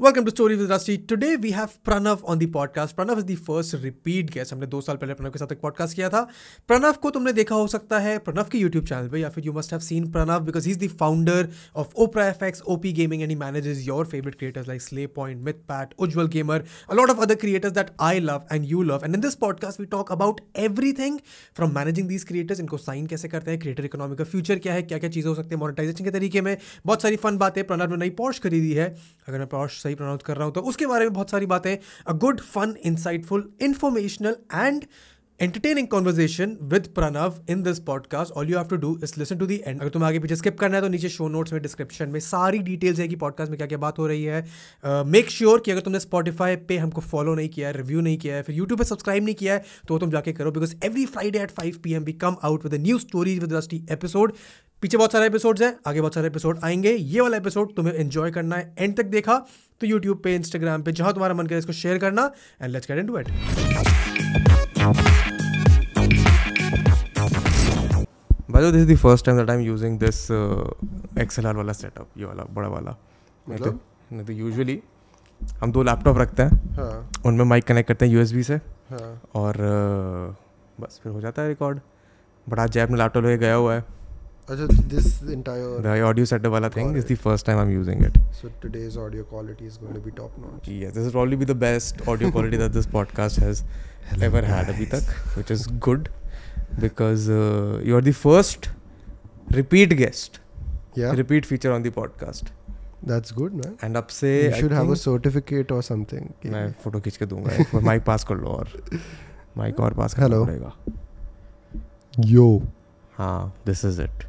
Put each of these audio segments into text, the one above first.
Welcome to Story with Rusty. Today we have Pranav on the podcast. Pranav is the first repeat guest. हमने 2 साल पहले प्रणव के साथ एक पॉडकास्ट किया था. प्रणव को तुमने देखा हो सकता है प्रणव के YouTube चैनल पे, या फिर you must have seen Pranav because he's the founder of Opraah FX, OP Gaming, and he manages your favorite creators like Slay Point, MythPat, Ujjwal Gamer, a lot of other creators that I love and you love. And in this podcast we talk about everything from managing these creators, इनको sign कैसे करते हैं, creator economy का future क्या है, क्या क्या चीज़ें हो सकती है मोनेटाइजेशन के तरीके में, बहुत सारी फन बातें. प्रणव ने नई पॉर्श खरीदी है, अगर मैं पॉर्श सही प्रोनाउंस कर रहा हूँ तो उसके बारे में बहुत सारी बातें. A good fun insightful informational and entertaining conversation with Pranav in this podcast. All you have to do is listen to the end. अगर तुम्हें आगे पीछे skip करना है तो नीचे शो नोट्स में डिस्क्रिप्शन में सारी डिटेल्स है कि पॉडकास्ट में क्या क्या बात हो रही है. मेक श्योर कि अगर तुमने Spotify पे हमको फॉलो नहीं किया है, रिव्यू नहीं किया है, फिर YouTube पे सब्सक्राइब नहीं किया है तो तुम जाके करो, because every Friday at 5 PM we come out with a new stories with Rusty episode. पीछे बहुत सारे एपिसोड्स हैं, आगे बहुत सारे एपिसोड आएंगे. ये वाला एपिसोड तुम्हें एंजॉय करना है, एंड तक देखा तो यूट्यूब पे, इंस्टाग्राम पे, जहां तुम्हारा मन करे इसको शेयर करना. And let's get into it. By the way, this is the first time that I'm using this XLR वाला सेटअप, ये वाला बड़ा वाला. मतलब नहीं तो यूजुअली हम 2 लैपटॉप रखते हैं, हाँ. उनमें माइक कनेक्ट करते हैं USB से, हाँ. और बस फिर हो जाता है रिकॉर्ड. बट आज जय अपने लैपटॉप लेके गया हुआ है. अच्छा, this entire the audio setup वाला thing is the first time I'm using it. So today's audio quality is going to be top notch. Yes, this will probably be the best audio quality that this podcast has ever had अभी तक, which is good. Because you are the first repeat guest, repeat feature on the podcast. That's good, man. And अब से you should have a certificate or something. मैं photo खींच के दूंगा. एक बार mic पास कर लो, और माइक और पास करना पड़ेगा. Yo. हाँ, this is it.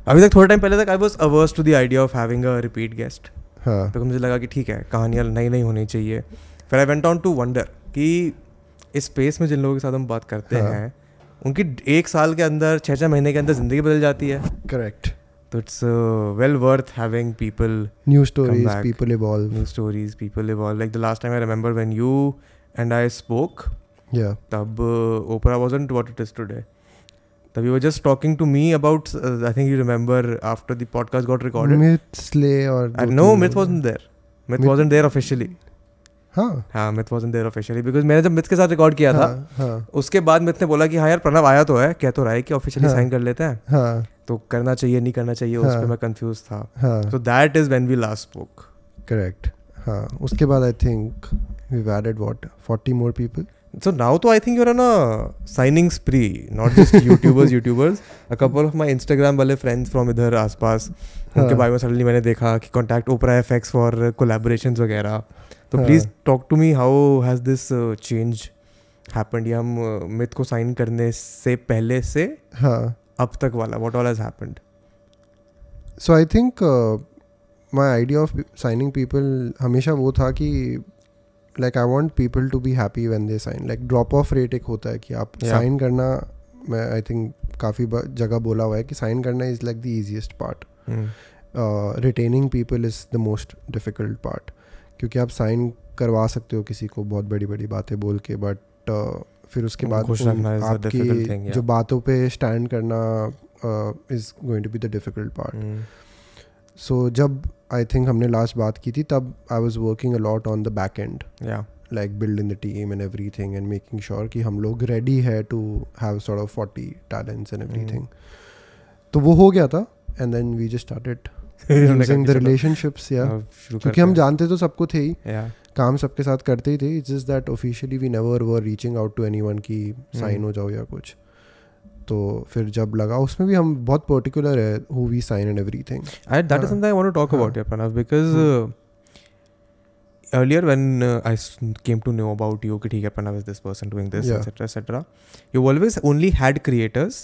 अभी तक थोड़ा टाइम पहले तक I was averse to the idea of having a repeat guest. हाँ. तो मुझे लगा कि ठीक है, कहानियाँ नई नई होनी चाहिए. फिर I went on to wonder कि इस स्पेस में जिन लोगों के साथ हम बात करते हैं उनकी 1 साल के अंदर 6-6 महीने के अंदर जिंदगी बदल जाती है. करेक्ट. तो it's well worth having people, new stories, people evolve, new stories, people evolve. Like the last time I remember when you and I spoke, तब Oprah wasn't what it is today. तब you were just talking to me about, I think you remember after the podcast got recorded, myth, slay और no, myth wasn't there. Myth wasn't there officially. हाँ, myth wasn't there officially because मैंने जब myth के साथ record किया था, उसके बाद मिथ ने बोला कि हाँ यार प्रणव आया तो है, कह तो रहा है कि ऑफिशियली साइन कर लेते हैं, तो करना चाहिए नहीं करना चाहिए, उस पर मैं कंफ्यूज था. So that is when we last spoke. Correct. हाँ, उसके बाद I think we have added what 40 more people. So now तो I think you're on a signing spree, not just YouTubers. A couple of my Instagram वाले friends from इधर आसपास, उनके बारे में suddenly मैंने देखा कि contact Opraah FX for collaborations वगैरह. तो please talk to me, how has this change happened? या हम मिथ को साइन करने से पहले से अब तक वाला, what all has happened? So I think my idea of signing people हमेशा वो था कि like I want people to be happy when they sign. Like drop off rate एक होता है कि आप sign करना, मैं I think काफ़ी जगह बोला हुआ है कि sign करना is like the easiest part. Retaining people is the most difficult part. क्योंकि आप sign करवा सकते हो किसी को बहुत बड़ी बड़ी बातें बोल के, but फिर उसके बाद आपकी जो बातों पे stand करना is going to be the difficult part. So जब I think हमने लास्ट बात की थी तब I was working a lot on the backend, like building the team and everything and making sure कि हम लोग ready है to have sort of 40 talents and everything. तो वो हो गया था, and then we just started using the relationships. क्योंकि हम जानते तो सबको थे ही, काम सबके साथ करते ही थे. It's just that officially we never were reaching out to anyone कि sign हो जाओ या कुछ. तो फिर जब लगा, उसमें भी हम बहुत पर्टिकुलर है who we sign and everything. That is something I want to talk about, Pranav, because earlier when I came to know about you, कि ठीक है Pranav is this person doing this, etc. You always only had creators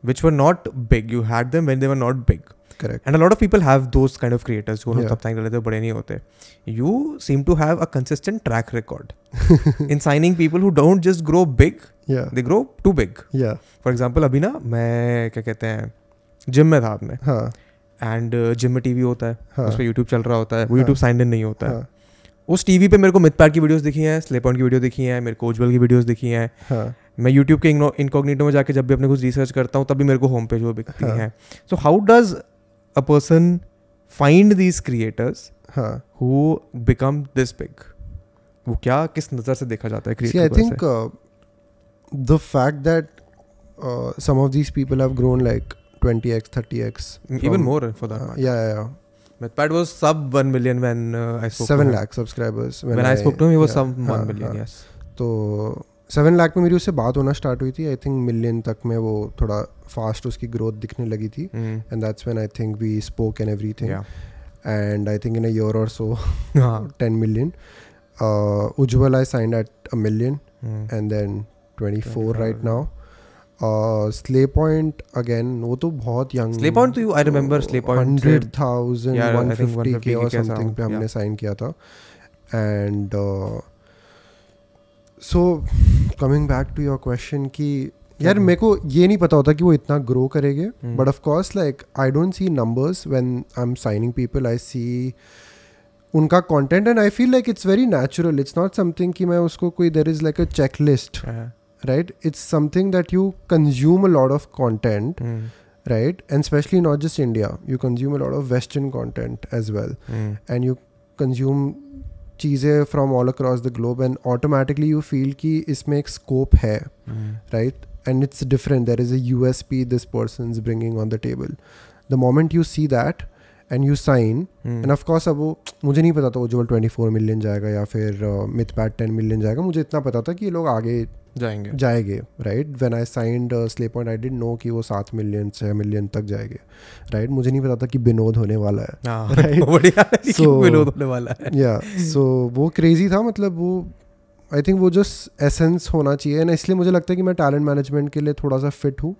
which were not big. You had them when they were not big. Correct. And a lot of people have those kind of creators जो लोग तब sign कर लेते बड़े नहीं होते. You seem to have a consistent track record in signing people who don't just grow big, they grow too big. For example, अभी ना मैं क्या कहते हैं जिम में था आपने, एंड जिम में टीवी होता है, उस पर यूट्यूब चल रहा होता है, वो यूट्यूब साइंड इन नहीं होता है. उस टीवी पे मेरे को MythPat की वीडियोस दिखी हैं, स्ले पॉइंट की वीडियो दिखी हैं, मेरे को उज्जवल की वीडियोस दिखी हैं. मैं यूट्यूब के इनकॉग्निटो में जाके जब भी अपने कुछ रिसर्च करता हूँ तब भी मेरे को होम पेज वो दिखती हैं. So how does a person find these creators हाँ. who become this big? वो क्या किस नज़र से देखा जाता है See, I क्रिएटर को think the fact that some of these people have grown like 20x, 30x. even more for that matter. Yeah. Mythpad was sub 1 million when I spoke 7 to him. lakh subscribers. When I spoke to him, he was yeah, sub 1 million, yes. तो 7 लाख में मेरी उससे बात होना start हुई थी. I think million तक में वो थोड़ा फास्ट उसकी ग्रोथ दिखने लगी थी. And that's when I think we spoke and everything. And I think in a year or so 10 million. Ujjwal I signed at 1 million. And then 24 right now. Slay Point again, वो तो बहुत young. Slay Point तो I remember Slay Point 100,000 150K or something पे हमने sign किया था. And so coming back to your question कि यार मेरे को ये नहीं पता होता कि वो इतना ग्रो करेंगे. But of course like I don't see numbers when I'm signing people. I see उनका content and I feel like it's very natural. It's not something कि मैं उसको कोई there is like a checklist. Right? It's something that you consume a lot of content, right? And especially not just India. You consume a lot of Western content as well. And you consume चीज़ें from all across the globe and automatically you feel कि इसमें एक scope है, right? And it's different. There is a USP this person's bringing on the table. The moment you see that and you sign, and of course अब वो मुझे नहीं पता था उज्जवल 24 million जाएगा या फिर Mythpad 10 million जाएगा. मुझे इतना पता था कि ये लोग आगे जाएंगे. Right. When I signed slay point I didn't know कि वो 7 million 6 million तक जाएंगे. राइट. मुझे नहीं पता था कि विनोद होने वाला है. राइट. सो विनोद होने वाला है. या सो वो क्रेजी था. मतलब वो आई थिंक वो जस्ट एसेंस होना चाहिए. ना इसलिए मुझे लगता है कि मैं टैलेंट मैनेजमेंट के लिए थोड़ा सा फिट हूँ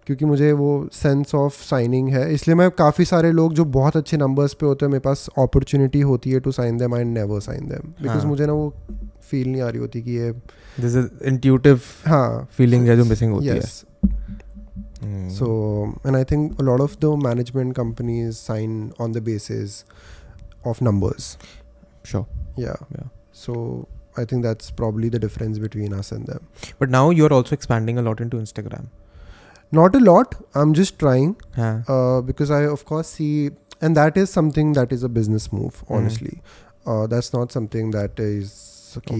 क्योंकि मुझे वो सेंस ऑफ साइनिंग है. इसलिए मैं काफ़ी सारे लोग जो बहुत अच्छे नंबर्स पे होते हैं मेरे पास अपॉर्चुनिटी होती है to sign them. I never sign them because मुझे ना वो फील नहीं आ रही होती कि ये दिस इज इंट्यूटिव फीलिंग है जो मिसिंग होती है. So and I think a lot of the management companies sign on the basis of numbers. Sure. Yeah. So I think that's probably the difference between us and them. But now you're also expanding a lot into Instagram. Not a lot. I'm just trying because I of course see, and that is something that is a business move. Honestly, that's not something that is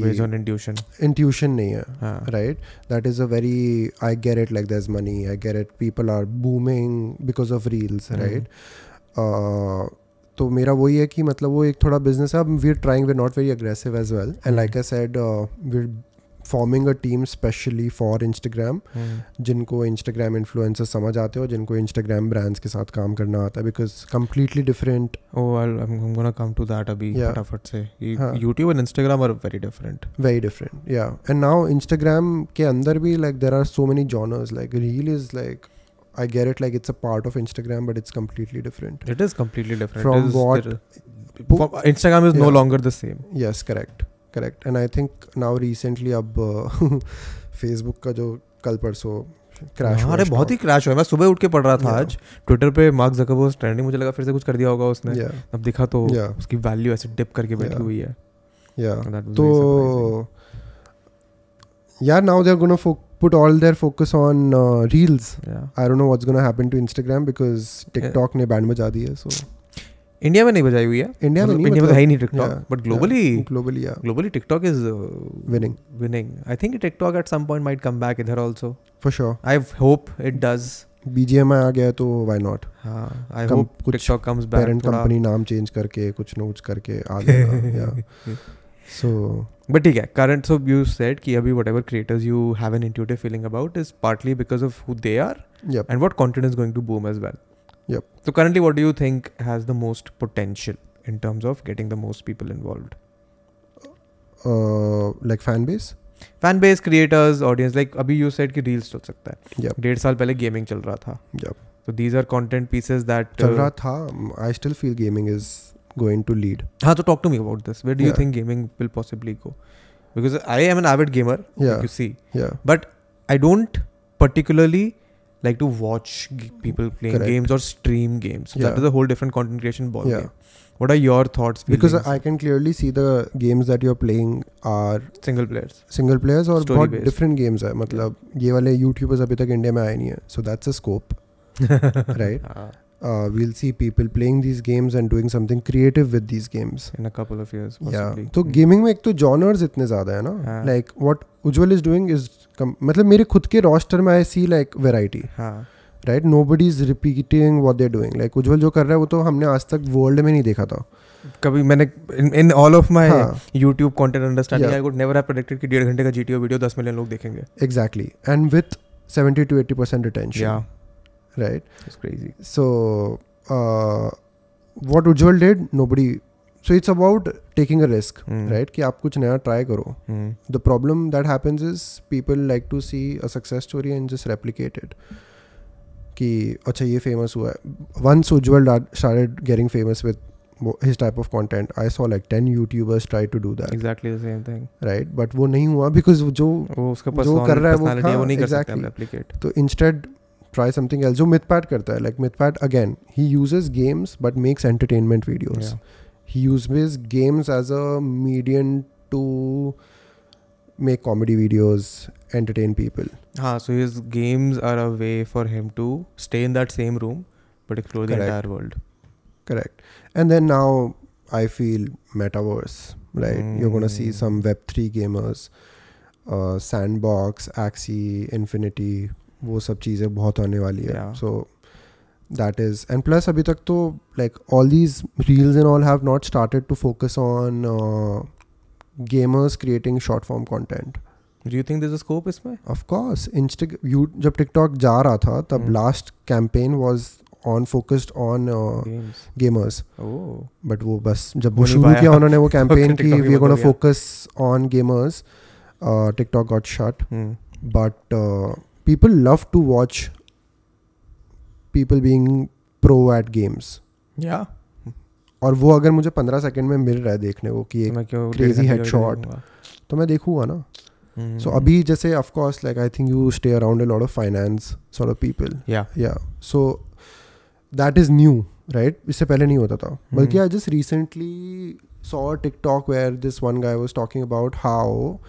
based on intuition. Intuition नहीं है. Right. That is a very I get it. Like there's money. I get it. People are booming because of reels. Right. तो मेरा वही है कि मतलब वो एक थोड़ा business है. We're trying. We're not very aggressive as well. And like I said, we're forming a team specially for Instagram जिनको Instagram influencers समझ आते हो, जिनको Instagram brands के साथ काम करना आता है because completely different. Oh, I'm gonna come to that अभी फटाफट से. YouTube and Instagram are very different. Very different, yeah. And now Instagram के अंदर भी like there are so many genres. Like reel is like I get it, like it's a part of Instagram but it's completely different. It is completely different. From what Instagram is no longer the same. Yes, correct. And I think now recently अब Facebook का जो कल परसों crash हुआ. अरे बहुत ही crash हुआ. मैं सुबह उठ के पढ़ रहा था आज ट्विटर पे मार्क ज़करबर्ग ट्रेंडिंग. मुझे लगा फिर से कुछ कर दिया होगा उसने. अब देखा तो उसकी वैल्यू ऐसे डिप करके बैठी हुई है. तो now they're gonna put all their focus on reels. I don't know what's gonna happen to Instagram because TikTok ने बैंड बजा दी है. So इंडिया में नहीं बजाई हुई है. इंडिया में तो है ही नहीं TikTok. But globally TikTok is winning. I think TikTok at some point might come back इधर also. For sure. I hope it does. BGMI आ गया तो why not. I hope TikTok comes back. Parent company नाम change करके कुछ न कुछ करके आ जाएगा. सो बट ठीक है. करंट सो यू सेड कि अभी whatever creators you have an intuitive feeling about is partly because of who they are and what content is going to boom as well. Yep. So currently what do you think has the most potential in terms of getting the most people involved? Like fan base, creators, audience. Like अभी you said कि reels चल सकता है. 1.5 साल पहले gaming चल रहा था. So these are content pieces that चल रहा था. I still feel gaming is going to lead. हाँ, so talk to me about this. Where do you think gaming will possibly go? Because I am an avid gamer, like you see. But I don't particularly like to watch people playing games or stream games. So that is a whole different content creation ball game. What are your thoughts? Because I can clearly see the games that you're playing are single players और बहुत different games है. मतलब ये वाले YouTubers अभी तक India में आए नहीं है. So that's a scope. Right. we'll see people playing these games and doing something creative with these games in a couple of years possibly. तो gaming में एक तो genres इतने ज़्यादा है ना, like what Ujjwal is doing is मतलब मेरे खुद के roster में I see like variety, right? Nobody is repeating what they're doing. Like Ujjwal जो कर रहा है वो तो हमने आज तक world में नहीं देखा था. कभी मैंने in all of my YouTube content understanding I would never have predicted कि 1.5 घंटे का GTO वीडियो 10 मिलियन लोग देखेंगे. Exactly, and with 70 to 80% retention. Yeah. Right? It's crazy. So what Ujjwal did, nobody. So it's about taking a risk, right? कि आप कुछ नया try करो. The problem that happens is people like to see a success story and just replicate it. कि अच्छा ये famous हुआ है. Once Ujjwal started getting famous with his type of content, I saw like 10 YouTubers try to do that. Exactly the same thing. Right? But वो नहीं हुआ because जो कर रहा है वो नहीं कर सकता replicate. तो instead try something else. जो MythPat करता है, like MythPat again, he uses games but makes entertainment videos. He uses games as a medium to make comedy videos, entertain people. So his games are a way for him to stay in that same room but explore the entire world. Correct. And then now I feel metaverse, right? You're going to see some Web3 gamers, Sandbox, Axie, Infinity, वो सब चीज़ें बहुत आने वाली है. So that is, and plus अभी तक तो like all these reels and all have not started to focus on gamers creating short form content. Do you think there's a scope इसमें? Of course. जब TikTok जा रहा था तब last campaign was focused on gamers. Oh. But वो बस जब वो शुरू किया उन्होंने वो campaign की we are going to focus on gamers, TikTok got shut. But people love to watch people being pro at games. Yeah. और वो अगर मुझे 15 सेकंड में मिल रहा है देखने को कि एक crazy headshot तो मैं देखूँगा ना. So अभी जैसे of course like I think you stay around a lot of finance sort of people. Yeah. So that is new, right? इससे पहले नहीं होता था. बल्कि I just recently saw a TikTok where this one guy was talking about how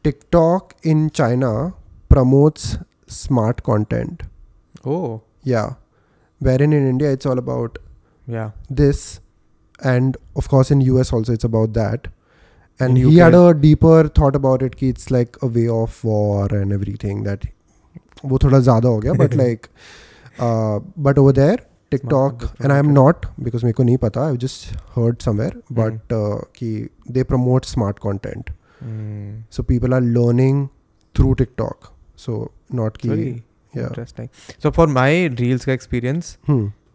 TikTok in China promotes smart content. Oh. Yeah. Wherein in India it's all about this, and of course in US also it's about that. And he had a deeper thought about it कि it's like a way of war and everything, that वो थोड़ा ज़्यादा हो गया but like but over there TikTok, and I am not because मेरे को नहीं पता, I've just heard somewhere, but कि they promote smart content. So people are learning through TikTok. So not ki interesting. So for my reels experience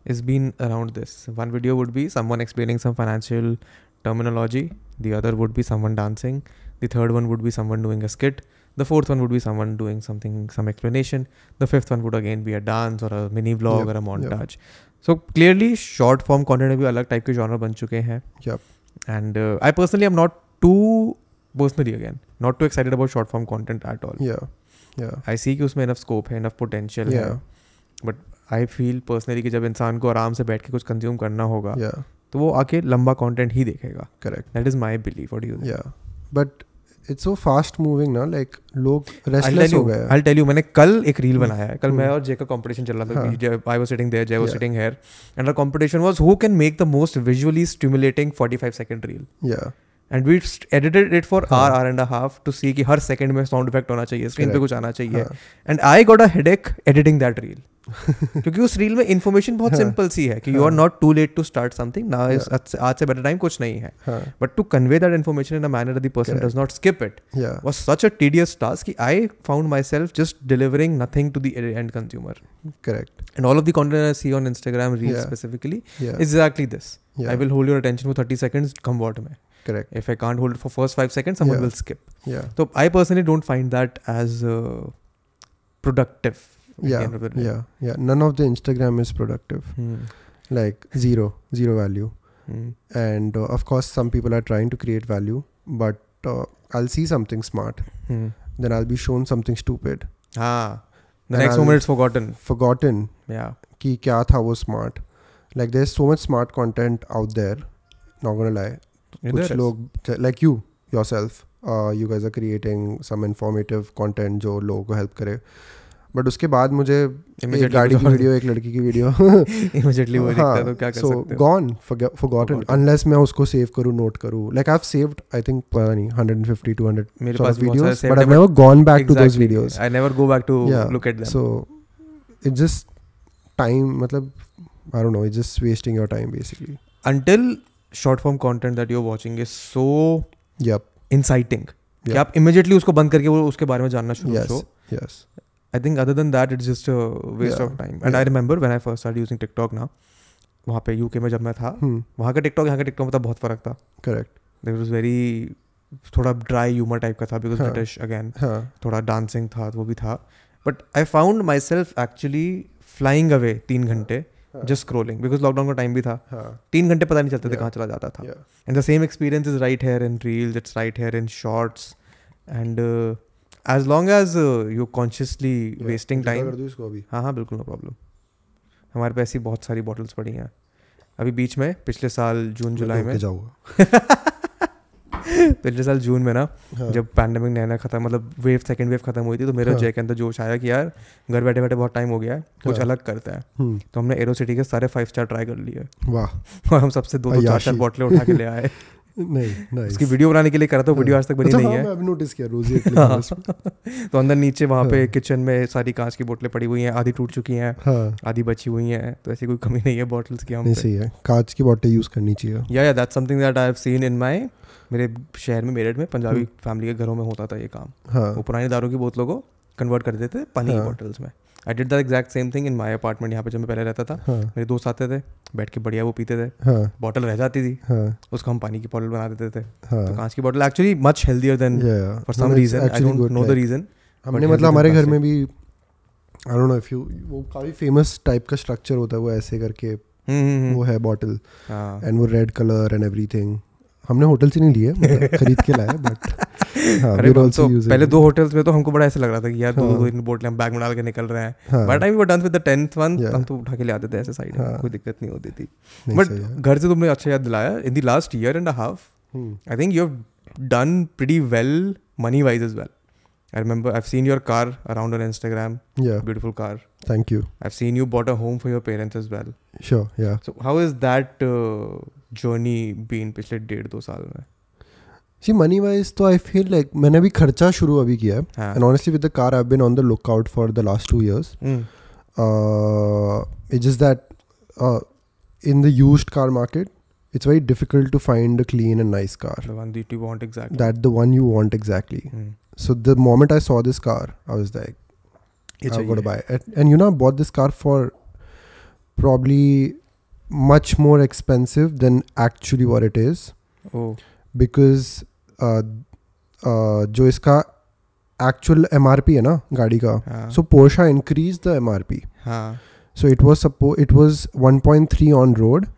it's been around this. One video would be someone explaining some financial terminology, the other would be someone dancing, the third one would be someone doing a skit, the fourth one would be someone doing some explanation, the fifth one would again be a dance or a mini vlog or a montage. So clearly short form content अभी अलग type के genre बन चुके हैं. And I personally am not too excited about short form content at all. I see कि उसमें enough scope है, enough potential है. But I feel personally कि जब इंसान को आराम से बैठ के कुछ consume करना होगा तो वो आके लंबा content ही देखेगा. Correct. That is my belief. What do you think? Yeah. But it's so fast moving ना, like लोग restless हो गए. I'll tell you, मैंने कल एक reel बनाया है. कल मैं और जय का competition चल रहा था. I was sitting there, Jay was sitting here, and our competition was who can make the most visually stimulating 45-second reel. Yeah. And we edited it for hour and a half to see कि हर second में sound effect होना चाहिए, screen पे कुछ आना चाहिए. And I got a headache editing that reel. क्योंकि उस रील में इन्फॉर्मेशन बहुत सिंपल सी है कि you are not too late to start something ना, आज से बेटर टाइम कुछ नहीं है, but to convey that information in a manner that the person does not skip it was such a tedious task कि I found myself just delivering nothing to the end consumer. Correct. And all of the content I see on Instagram reels specifically exactly this. I will hold your attention for 30 seconds, come what may. Correct. If I can't hold it for first 5 seconds, someone will skip. So I personally don't find that as productive. Yeah. None of the Instagram is productive. Like zero value. And of course, some people are trying to create value, but I'll see something smart. Then I'll be shown something stupid. The next moment it's forgotten. Yeah. कि क्या था वो smart. Like there's so much smart content out there. Not gonna lie. कुछ लोग like you yourself, you guys are creating some informative content जो लोगों को help करे. बट उसके बाद मुझे एक गाड़ी की वीडियो, एक लड़की की वीडियो इमीडिएटली वो दिखता है, तो क्या कर सकते हो. गॉन, फॉरगॉटन, अनलेस मैं उसको सेव करूँ, नोट करूँ. Like I have saved I think पता नहीं 150 200 मेरे पास videos, but I have never gone back to those videos. I never go back to look at them. So it's just time, मतलब I don't know, it's just wasting your time basically. Until short form content that you're watching is so inciting कि आप immediately उसको बंद करके वो उसके बारे में जानना शुरू करो. Yes. I think other than that it's just a waste of time. And I remember when I first started using TikTok ना, वहाँ पे UK में जब मैं था, वहाँ का TikTok यहाँ का TikTok में तो बहुत फर्क था. Correct. There was very थोड़ा dry humor type का था because British again. थोड़ा dancing था, वो भी था. But I found myself actually flying away 3 घंटे just scrolling because lockdown का time भी था. 3 घंटे पता नहीं चलते थे कहाँ चला जाता था. And the same experience is right here in Reels, it's right here in Shorts. And as long as you consciously wasting time. हाँ बिल्कुल no problem. हमारे पे ऐसी बहुत सारी bottles पड़ी हैं. अभी बीच में पिछले साल जून जुलाई में पिछले साल जून में ना, जब पैंडेमिक नया खत्म, मतलब सेकंड वेव खत्म हुई थी, तो मेरे जे के अंदर जोश आया कि यार घर बैठे बैठे बहुत टाइम हो गया है, कुछ अलग करते हैं. तो हमने एरो सिटी के सारे 5 स्टार ट्राई कर लिए. वाह. और हम सबसे 2-4 बॉटलें उठा के ले आए. नहीं, उसकी वीडियो बनाने के लिए करा, तो वीडियो आज तक बनी नहीं है. मैंने नोटिस किया रोज एक तो अंदर नीचे वहाँ पे किचन में सारी कांच की बोतलें पड़ी हुई हैं, आधी टूट चुकी हैं, आधी बची हुई हैं. तो ऐसी कोई कमी नहीं है बॉटल्स की. हम सही है, कांच की बोतल यूज करनी चाहिए. या that's something that I have seen in my, मेरे शहर में मेरठ में पंजाबी फैमिली के घरों में होता था ये काम. वो पुरानी दारू की बोतलों को कन्वर्ट कर देते थे पानी की बोतल्स में. I did the exact same thing in my apartment. यहाँ पे जब मैं पहले रहता था, मेरे दोस्त आते थे, बैठ के बढ़िया वो पीते थे, बॉटल रह जाती थी, उसको हम पानी की बॉटल बना देते थे. तो कांच की bottle actually much healthier than for some reason, I don't know the reason. हमने मतलब हमारे घर में भी I don't know if you, वो काफी फेमस टाइप का स्ट्रक्चर होता है, वो ऐसे करके वो है बॉटल, एंड वो रेड कलर एंड एवरीथिंग. हमने होटल से नहीं लिए, मतलब खरीद के लाए. बट पहले 2 होटल्स में तो हमको बड़ा ऐसा लग रहा था कि यार 2 बोतलें हम बैग में डाल के निकल रहे हैं. But time we were done with the 10th one, हम तो उठा के ले आते थे ऐसे साइड में, कोई दिक्कत नहीं होती थी. बट घर से तुमने अच्छा याद दिलाया. In the last year and a half I think you have done pretty well money wise as well. I remember I've seen your car around on Instagram. Yeah. Beautiful car. Thank you. I've seen you bought a home for your parents as well. Sure, yeah. So how has that journey been पिछले 1.5-2 साल में? See, money wise तो I feel like मैंने अभी खर्चा शुरू अभी किया है. And honestly with the car I've been on the lookout for the last 2 years. It's just that in the used car market it's very difficult to find a clean and nice car. The one that you want exactly. That the one you want exactly. So the moment I saw this car, I was like, I've got to buy it. And you know, I bought this car for probably much more expensive than actually what it is. Oh. Because जो इसका actual MRP है ना गाड़ी का, so Porsche increased the MRP. So it was 1.3 on road,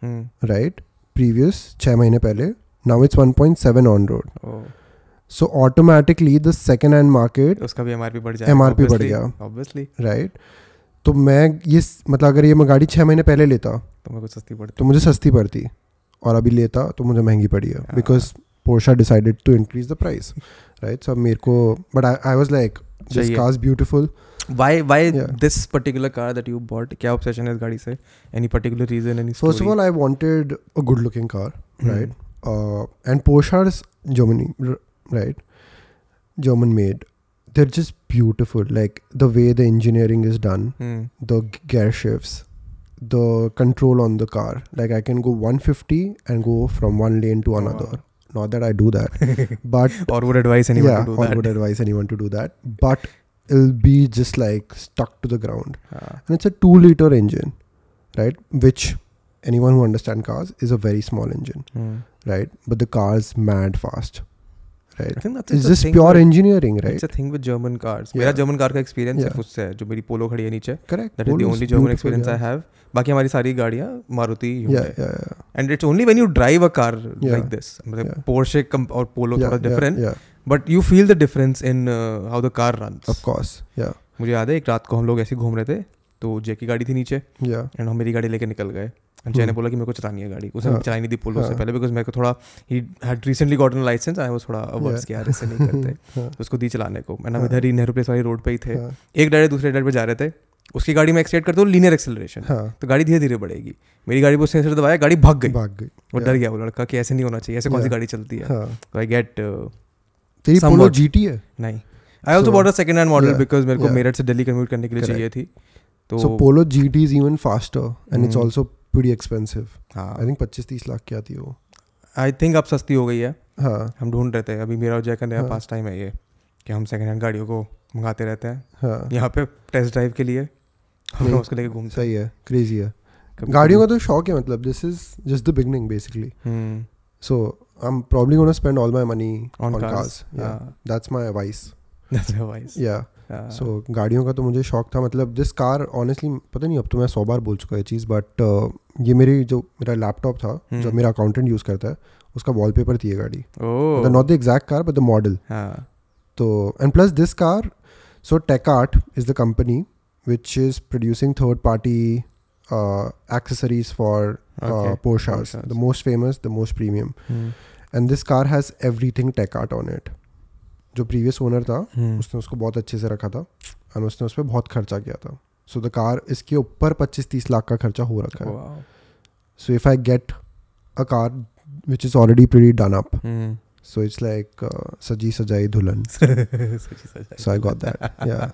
right? Previous 6 महीने पहले. Now it's 1.7 on road. Oh. So automatically the second hand market उसका भी MRP बढ़ जाएगा. MRP बढ़ गया. Obviously. Right. तो मैं ये मतलब अगर ये मैं गाड़ी 6 महीने पहले लेता तो मुझे सस्ती पड़ती. तो मुझे सस्ती पड़ती, और अभी लेता तो मुझे महंगी पड़ी है. Because Porsche decided to increase the price. Right. So मेरे को but I was like this car is beautiful. Why this particular car that you bought? क्या obsession है इस गाड़ी से? Any particular reason? Any story? First of all, I wanted a good looking car. Right. And Porsches Germany. Right, German made. They're just beautiful. Like the way the engineering is done, the gear shifts, the control on the car. Like I can go 150 and go from one lane to another. Not that I do that, but or would advise anyone to do that. Or would advise anyone to do that. But it'll be just like stuck to the ground. And it's a 2-liter engine, right? Which anyone who understands cars is a very small engine, right? But the car is mad fast. Right. I think that's it's just pure engineering, right? It's a thing with German cars. मेरा German car का experience सिर्फ उससे है, जो मेरी पोलो खड़ी है नीचे. Correct. That is the only German experience I have. बाकी हमारी सारी गाड़ियाँ Maruti, Hyundai. And it's only when you drive a car like this. मतलब Porsche और Polo थोड़ा different. But you feel the difference in how the car runs. Of course. Yeah. मुझे याद है एक रात को हम लोग ऐसे घूम रहे थे, तो जे की गाड़ी थी नीचे. Yeah. And हम मेरी गाड़ी लेके निकल गए. जय ने बोला कि मेरे को चलानी है गाड़ी, उसने चलाई नहीं थी पोलो से पहले, बिकॉज मेरे को थोड़ा ही had recently gotten licence, I was थोड़ा अवर्स कि यार ऐसे नहीं करते, उसको दी चलाने को। मैंने हम इधर ही नेहरू प्लेस वाली रोड पे ही थे, एक डायरे दूसरे डायरे पे जा रहे थे, उसकी गाड़ी में एक्सीलेट करते हो लीनियर एक्सेलरेशन, तो गाड़ी धीरे धीरे बढ़ेगी, मेरी गाड़ी को सेंसर दबाया, गाड़ी भाग गई। वो डर गया वो लड़का कि ऐसे नहीं होना चाहिए, ऐसे कौन सी गाड़ी चलती है। तो आई गेट तेरी पोलो जीटी है? नहीं, I also bought a second hand model because मेरे को मेरठ से दिल्ली कम्यूट करने के लिए चाहिए थी। So Polo GT is even faster and it's also pretty expensive. I think 25-30 lakh की आती है वो। I think अब सस्ती हो गई है। हम ढूंढ रहे थे अभी, मेरा और जय का नया पास टाइम है ये कि हम सेकंड हैंड गाड़ियों को मंगाते रहते हैं यहाँ पे टेस्ट ड्राइव के लिए, हम उसको लेके घूमते। सही है, क्रेजी है। गाड़ियों का तो शौक है, मतलब this is just the beginning basically. So I'm probably going to spend all my money on cars. Yeah, that's my vice. That's your vice. Yeah. So गाड़ियों का तो मुझे शौक था, मतलब दिस कार ऑनेस्टली पता नहीं, अब तो मैं 100 बार बोल चुका है चीज़, बट ये मेरा लैपटॉप था जो मेरा अकाउंटेंट यूज़ करता है, उसका वॉलपेपर थी ये गाड़ी, not the exact car but the model. तो and plus this car, so TechArt is the company which is producing third party accessories for Porsches, the most famous, the most premium, and this car has everything टेकआर्ट on it. जो previous owner था उसने उसको बहुत अच्छे से रखा था और उसने उस पर बहुत खर्चा किया था। सो द कार, इसके ऊपर 25-30 लाख का खर्चा हो रखा है। So if I get a car which is already pretty done up, so it's like सजी सजाई दुल्हन। सो आई गॉट दैट। या,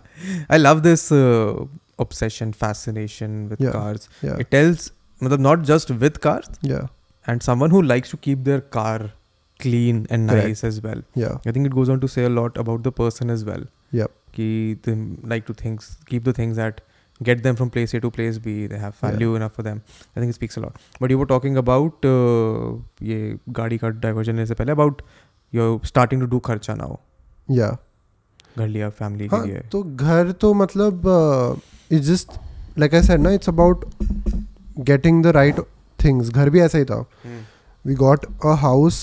I love this obsession, fascination with cars. It tells, मतलब not just with cars, and someone who likes to keep their car clean and nice as well. I think it goes on to say a lot about the person as well. Ki they like to keep the things that get them from place A to place B. They have value enough for them. I think it speaks a lot. But you were talking about ये गाड़ी का diversion लेने से पहले about you're starting to do खर्चा now. घर लिया family के लिए। तो घर तो मतलब it's just like I said ना, it's about getting the right things. घर भी ऐसा ही था। We got a house,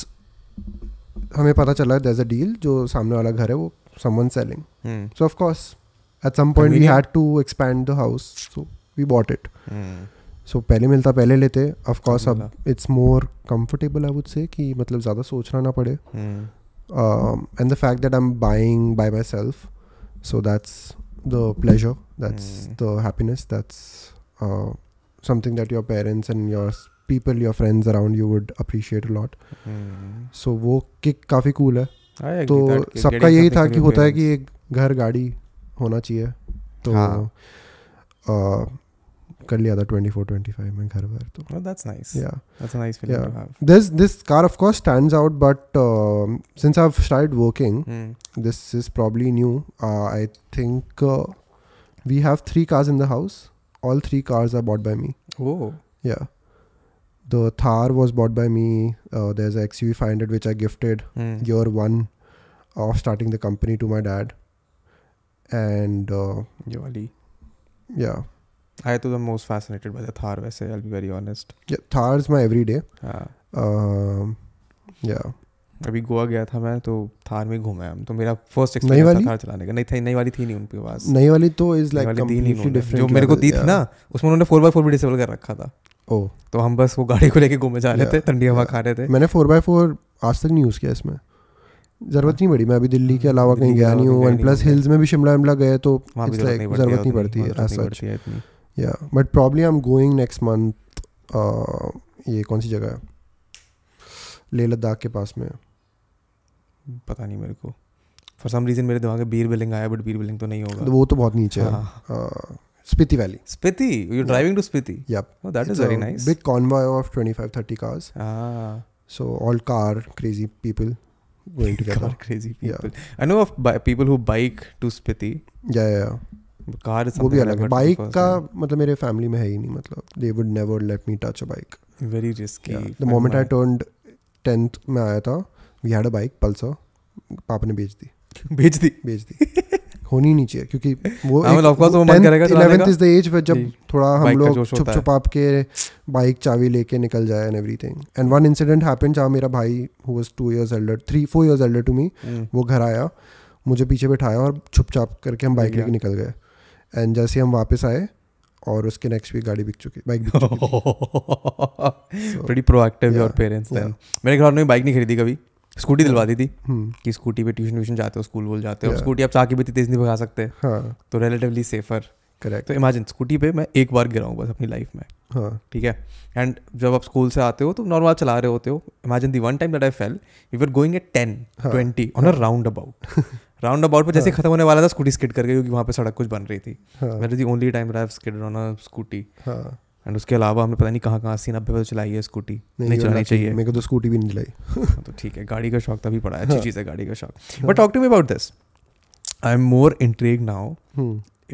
हमें पता चला there's a deal, जो सामने वाला घर है वो someone selling. So of course at some point we had to expand the house, so we bought it. So पहले मिलता पहले लेते। Of course अब it's more comfortable, I would say, कि मतलब ज़्यादा सोचना ना पड़े। And the fact that I'm buying by myself, so that's the pleasure, that's the happiness, that's something that your parents and your people, your friends around you would appreciate a lot. So वो kick काफ़ी cool है। तो सबका यही था कि होता है कि एक घर गाड़ी होना चाहिए, तो कर लिया था 24-25 में घर वर। तो that's nice. Yeah, that's a nice feeling to have. This car of course stands out, but since I've started working, this is probably new. I think we have 3 cars in the house. All 3 cars are bought by me. Oh. Yeah. The Thar was bought by me. There's a XUV 500 which I gifted year 1 of starting the company to my dad. And yeah. I too am most fascinated by the Thar वैसे, I'll be very honest. Yeah, Thar is my everyday. Yeah. अभी गोवा गया था मैं, तो थार में घूमे हम, तो मेरा फर्स्ट एक्सपीरियंस था थार चलाने का। नहीं था, नई वाली थी नहीं उनके पास। नई वाली तो इज लाइक कंप्लीटली डिफरेंट। जो मेरे को दी थी ना, उसमें उन्होंने 4x4 भी डिसेबल कर रखा था। तो हम बस वो गाड़ी को लेके घूमे जा रहे थे, ठंडी हवा खा रहे थे। मैंने 4x4 आज तक नहीं यूज़ किया इसमें, ज़रूरत नहीं पड़ी। मैं अभी दिल्ली के अलावा कहीं गया नहीं हूँ, एंड प्लस हिल्स में भी शिमला गए तो ज़रूरत नहीं पड़ती है as such. Yeah, but probably I'm going next month. ये कौन सी जगह है? लेह लद्दाख के पास में। पता नहीं मेरे को। For some reason मेरे दिमाग में बीर बिलिंग आया, but बीर बिलिंग तो नहीं होगा। वो तो बहुत नीचे है। Spiti Valley. Spiti? You're driving to Spiti? Yep. Oh, that is very nice. Big convoy of 25-30 cars. So all car crazy people going together. Car crazy people. Yeah. I know of people who bike to Spiti. Yeah. Car वो भी अलग है। Bike का मतलब मेरे family में है ही नहीं, मतलब they would never let me touch a bike. Very risky. The moment I turned 10th में आया था, we had a bike, Pulsar. पापा ने बेच दी। होनी नहीं चाहिए, क्योंकि वो 11th is the age where जब थोड़ा हम लोग छुप के बाइक चाबी लेके निकल जाए and everything. And one incident happened जहाँ मेरा भाई who was 4 years elder to me, वो घर आया, मुझे पीछे बैठाया और छुप करके हम बाइक लेके निकल गए। एंड जैसे हम वापस आए, और उसके नेक्स्ट वीक गाड़ी बिक चुकी, बाइक बिक चुकी थी. Pretty proactive your parents then. मेरे घर में बाइक नहीं खरीदी कभी, स्कूटी दिलवा दी थी कि स्कूटी पे ट्यूशन जाते हो, स्कूल वूल जाते हो, और स्कूटी आप चाकी भी तेज नहीं भगा सकते, तो रिलेटिवली सेफर. करेक्ट. तो इमेजिन स्कूटी पे मैं एक बार गिरा हूँ बस अपनी लाइफ में. हाँ, ठीक है. एंड जब आप स्कूल से आते हो तो नॉर्मल चला रहे होते हो. Imagine the one time that I fail, we were going at 10-20 on a roundabout पर जैसे खत्म होने वाला था स्कूटी स्किड कर गई क्योंकि वहाँ पे सड़क कुछ बन रही थी. That is the only time that I have skidded on a scooty. एंड उसके अलावा हमने पता नहीं कहाँ 80-90 पे चलाई है स्कूटी. नहीं चलानी चाहिए. मेरे को तो स्कूटी भी नहीं चलाई. तो ठीक है, गाड़ी का शौक तभी पड़ा है, अच्छी चीज़ है गाड़ी का शौक. But talk to me about this. I am more intrigued now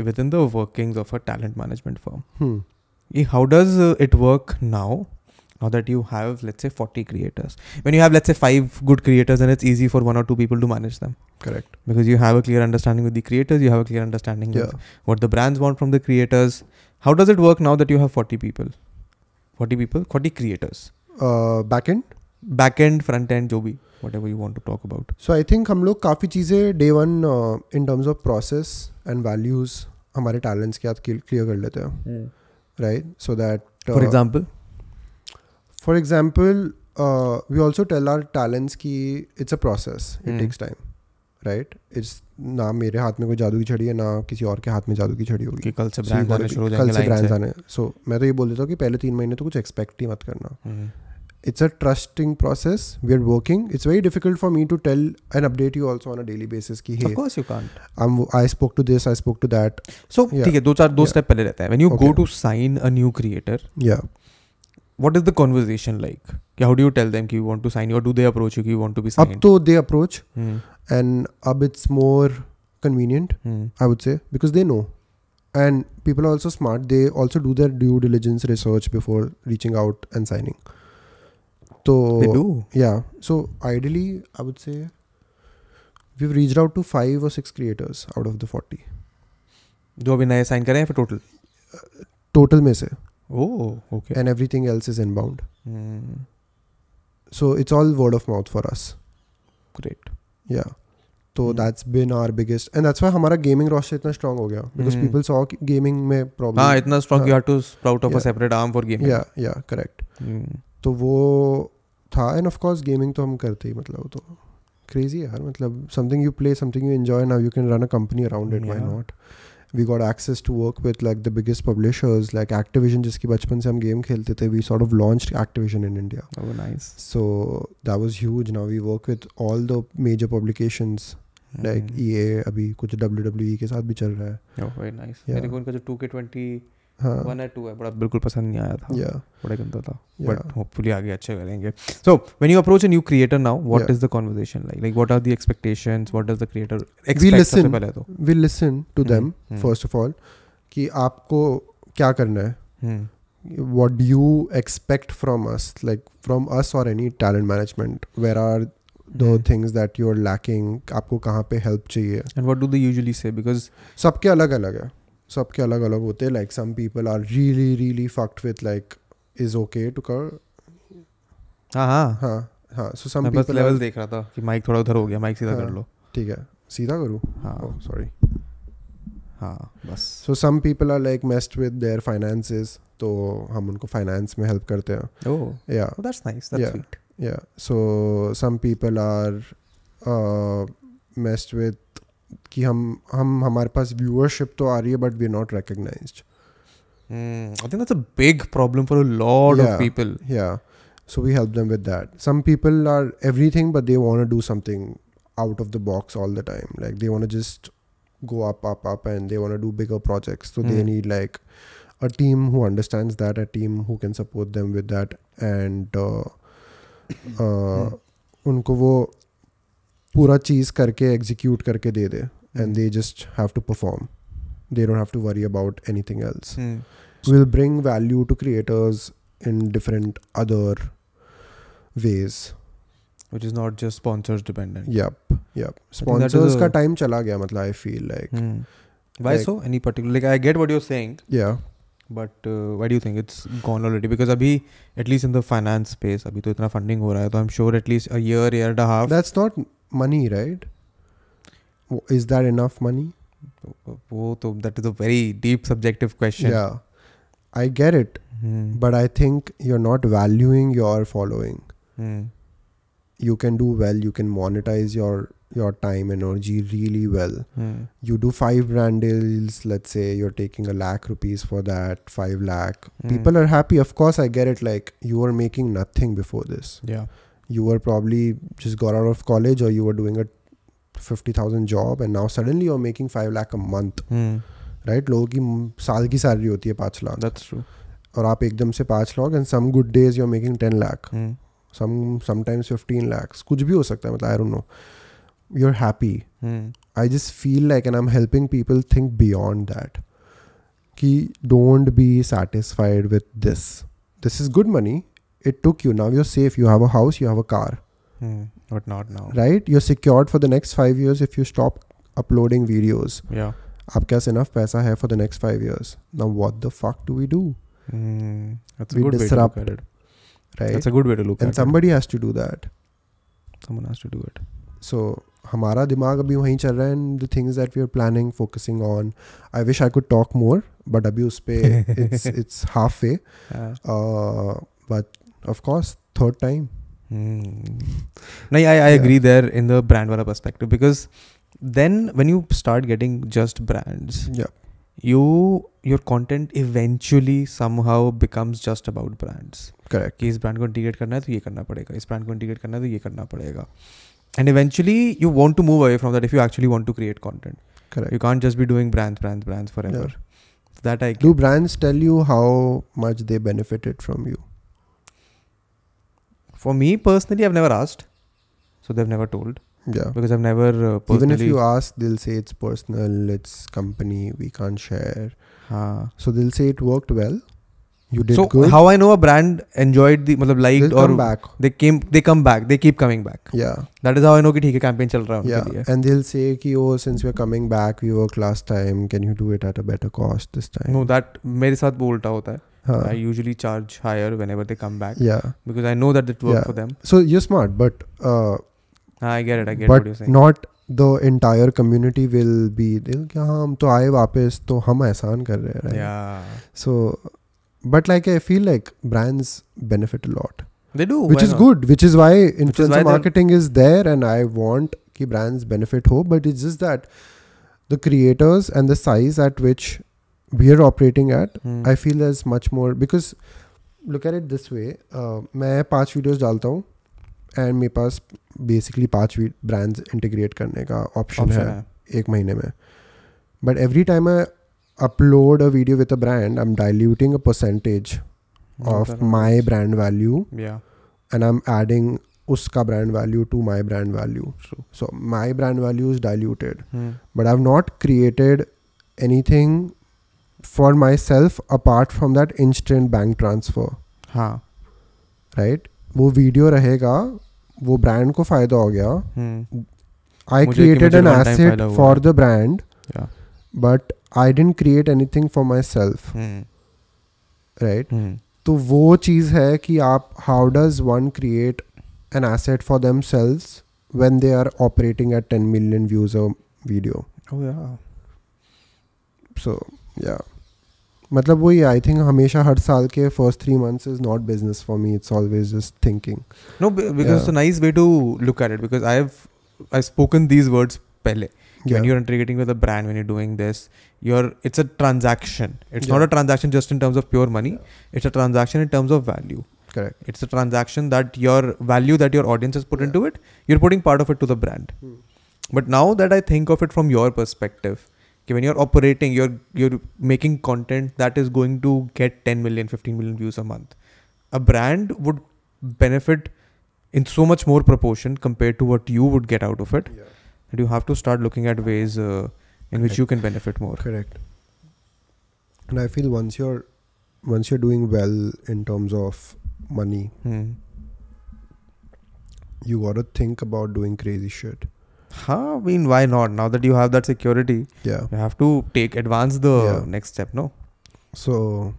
within the workings of a talent management firm. How does it work now that you have, let's say, 40 creators? When you have, let's say, 5 good creators, then it's easy for 1 or 2 people to manage them. Correct. Because you have a clear understanding with the creators, you have a clear understanding with what the brands want from the creators. How does it work now that you have 40 people? 40 creators. Backend, front end, जो भी, whatever you want to talk about. So I think हम लोग काफ़ी चीज़ें day one in terms of process and values हमारे talents के साथ clear कर लेते हैं, right? So that for example, we also tell our talents कि it's a process, it takes time, right? It's ना मेरे हाथ में कोई जादू की छड़ी है, ना किसी और के हाथ में जादू की छड़ी होगी कि कल से ब्रांड आने शुरू हो जाएंगे, कल से ब्रांड्स आने. So मैं तो ये बोल देता हूँ कि पहले 3 महीने तो कुछ expect ही मत करना. It's a trusting process. We are working. It's very difficult for me to tell and update you also on a daily basis कि hey, of course you can't. I spoke to this, I spoke to that. So ठीक है, 2 step पहले रहता है. When you go to sign a new creator, what is the conversation like? How do you tell them कि you want to sign you, or do they approach you कि you want to be signed? अब तो they approach, and अब it's more convenient, I would say, because they know. And people are also smart. They also do their due diligence research before reaching out and signing. So, they do? Yeah. So ideally, I would say we've reached out to 5 or 6 creators out of the 40. जो अभी नए sign करें या फिर total? Total में से. Oh, okay. And everything else is inbound. So it's all word of mouth for us. Great. Yeah. So that's been our biggest, and that's why हमारा gaming roster इतना strong हो गया, because people saw gaming में problem. हाँ, इतना strong you had to sprout off a separate arm for gaming. Yeah, correct. तो वो था. एंड ऑफ कोर्स गेमिंग तो हम करते ही, मतलब तो क्रेजी है यार. मतलब something you play, something you enjoy, now you can run a company around it, why not. We got access to work with like the biggest publishers like Activision, जिसकी बचपन से हम गेम खेलते थे. We sort of launched Activision in India. Oh nice. So that was huge. Now we work with all the major publications like EA, अभी कुछ WWE के साथ भी चल रहा है. Oh very nice. मेरे को उनका जो 2K20 1 या 2 है, बड़ा बिल्कुल पसंद नहीं आया था. बड़ा गंदा था, बट होपफुली आगे अच्छे करेंगे. So when you approach a new creator now, what is the conversation like what are the expectations, what does the creator expect? सबसे पहले तो we listen to them first of all कि आपको क्या करना है. What do you expect from us, like from us or any talent management? Where are the things that you're lacking? आपको कहाँ पे help चाहिए? And what do they usually say? Because सबके अलग अलग है, सबके अलग अलग होते हैं. Like some people are really fucked with like is okay to कर. हाँ. So some मैं people बस लेवल देख रहा था कि माइक थोड़ा उधर हो गया, माइक सीधा कर लो. ठीक है, सीधा करूँ? हाँ. Sorry. हाँ बस. So some people are like messed with their finances, तो हम उनको finance में help करते हैं. Oh. Yeah. Oh, that's nice. That's sweet. Yeah. So some people are messed with कि हम हमारे पास viewership तो आ रही है, but we're not recognized. I think that's a big problem for a lot of people. Yeah. So we help them with that. Some people are everything, but they want to do something out of the box all the time. Like they want to just go up, and they want to do bigger projects. So they need like a team who understands that, a team who can support them with that, and उनको वो पूरा चीज़ करके execute करके दे दे, and they just have to perform. They don't have to worry about anything else. We'll bring value to creators in different other ways. Which is not just sponsors dependent. Yep. Sponsors का time चला गया, मतलब I feel like. Why so? Any particular? Like I get what you're saying. Yeah. But why do you think it's gone already? Because अभी at least in the finance space अभी तो इतना funding हो रहा है, तो I'm sure at least a year and a half. That's not money, right? Is that enough money? वो तो that is a very deep subjective question. Yeah. I get it, but I think you're not valuing your following. You can do well, you can monetize your time, energy really well. You do 5 brand deals, let's say you're taking ₹1 lakh for that, 5 lakh. People are happy. Of course, I get it. Like, you were making nothing before this. Yeah. You were probably just got out of college, or you were doing a 50,000 job, and now suddenly you're making 5 lakh a month. Right? लोगों की साल की salary होती है 5 lakh. That's true. और आप एकदम से 5 lakh, and some good days you're making 10 lakh. Sometimes 15 lakhs. कुछ भी हो सकता है, मतलब I don't know. You're happy. I just feel like, and I'm helping people think beyond that. Ki don't be satisfied with this. This is good money. It took you. Now you're safe. You have a house. You have a car. But not now. Right? You're secured for the next 5 years if you stop uploading videos. Yeah. आपके पास enough पैसा है for the next 5 years. Now what the fuck do we do? That's a good way to look at it. Right? That's a good way to look at it. And somebody has to do that. Someone has to do it. So हमारा दिमाग अभी वहीं चल रहा है, and the things that we are planning, focusing on. I wish I could talk more, but अभी उस पे it's halfway. But of course, third time. No, I agree there in the brand wala perspective, because then when you start getting just brands, your content eventually somehow becomes just about brands. Correct. कि इस brand को integrate करना है तो ये करना पड़ेगा, इस brand को integrate करना है तो ये करना पड़ेगा. And eventually you want to move away from that if you actually want to create content. Correct. You can't just be doing brands forever. Yeah. That I get. Do brands tell you how much they benefited from you? For me personally, I've never asked. So they've never told. Yeah. Because I've never personally... Even if you ask, they'll say it's personal, it's company, we can't share. So they'll say it worked well. You did good. So how I know a brand enjoyed the, मतलब liked, they'll or come back. They come back. They keep coming back. Yeah. That is how I know कि ठीक है campaign चल रहा है उनके लिए. And they'll say कि oh, since we're coming back, we worked last time, can you do it at a better cost this time? No, that मेरे साथ वो उल्टा होता है. I usually charge higher whenever they come back. Yeah. Because I know that it worked for them. So you're smart, but I get it. I get but what you're saying. Not the entire community will be क्या हम तो आए वापस तो हम एहसान कर रहे हैं, right? Yeah. So, but like I feel like brands benefit a lot. They do. Which is good. Which is why influencer marketing is there, and I want कि brands benefit ho. But it's just that the creators and the size at which we are operating at, I feel there's much more, because look at it this way. मैं 5 videos डालता हूँ and मेरे पास basically 5 brands integrate करने का option है 1 महीने में. But every time I upload a video with a brand, I'm diluting a percentage of my brand value. Yeah. And I'm adding uska brand value to my brand value. So my brand value is diluted. But I've not created anything for myself apart from that instant bank transfer. हाँ. Right? वो video रहेगा, वो brand को फायदा हो गया. I created an asset for the brand, but I didn't create anything for myself. Right? तो वो चीज़ है कि आप how does one create an asset for themselves when they are operating at 10 million views a video. Oh yeah. So yeah. मतलब वही, I think हमेशा हर साल के first 3 months is not business for me. It's always just thinking. No, because it's a nice way to look at it, because I've spoken these words पहले. When you're integrating with a brand, when you're doing this, it's a transaction. It's not a transaction just in terms of pure money. It's a transaction in terms of value. Correct. It's a transaction that your value that your audience has put into it, you're putting part of it to the brand. But now that I think of it from your perspective, when you're operating, you're making content that is going to get 10 million, 15 million views a month. A brand would benefit in so much more proportion compared to what you would get out of it. Yeah. And you have to start looking at ways in which you can benefit more. Correct. And I feel once you're doing well in terms of money, you gotta think about doing crazy shit. I mean, why not? Now that you have that security, you have to advance the next step, no? So,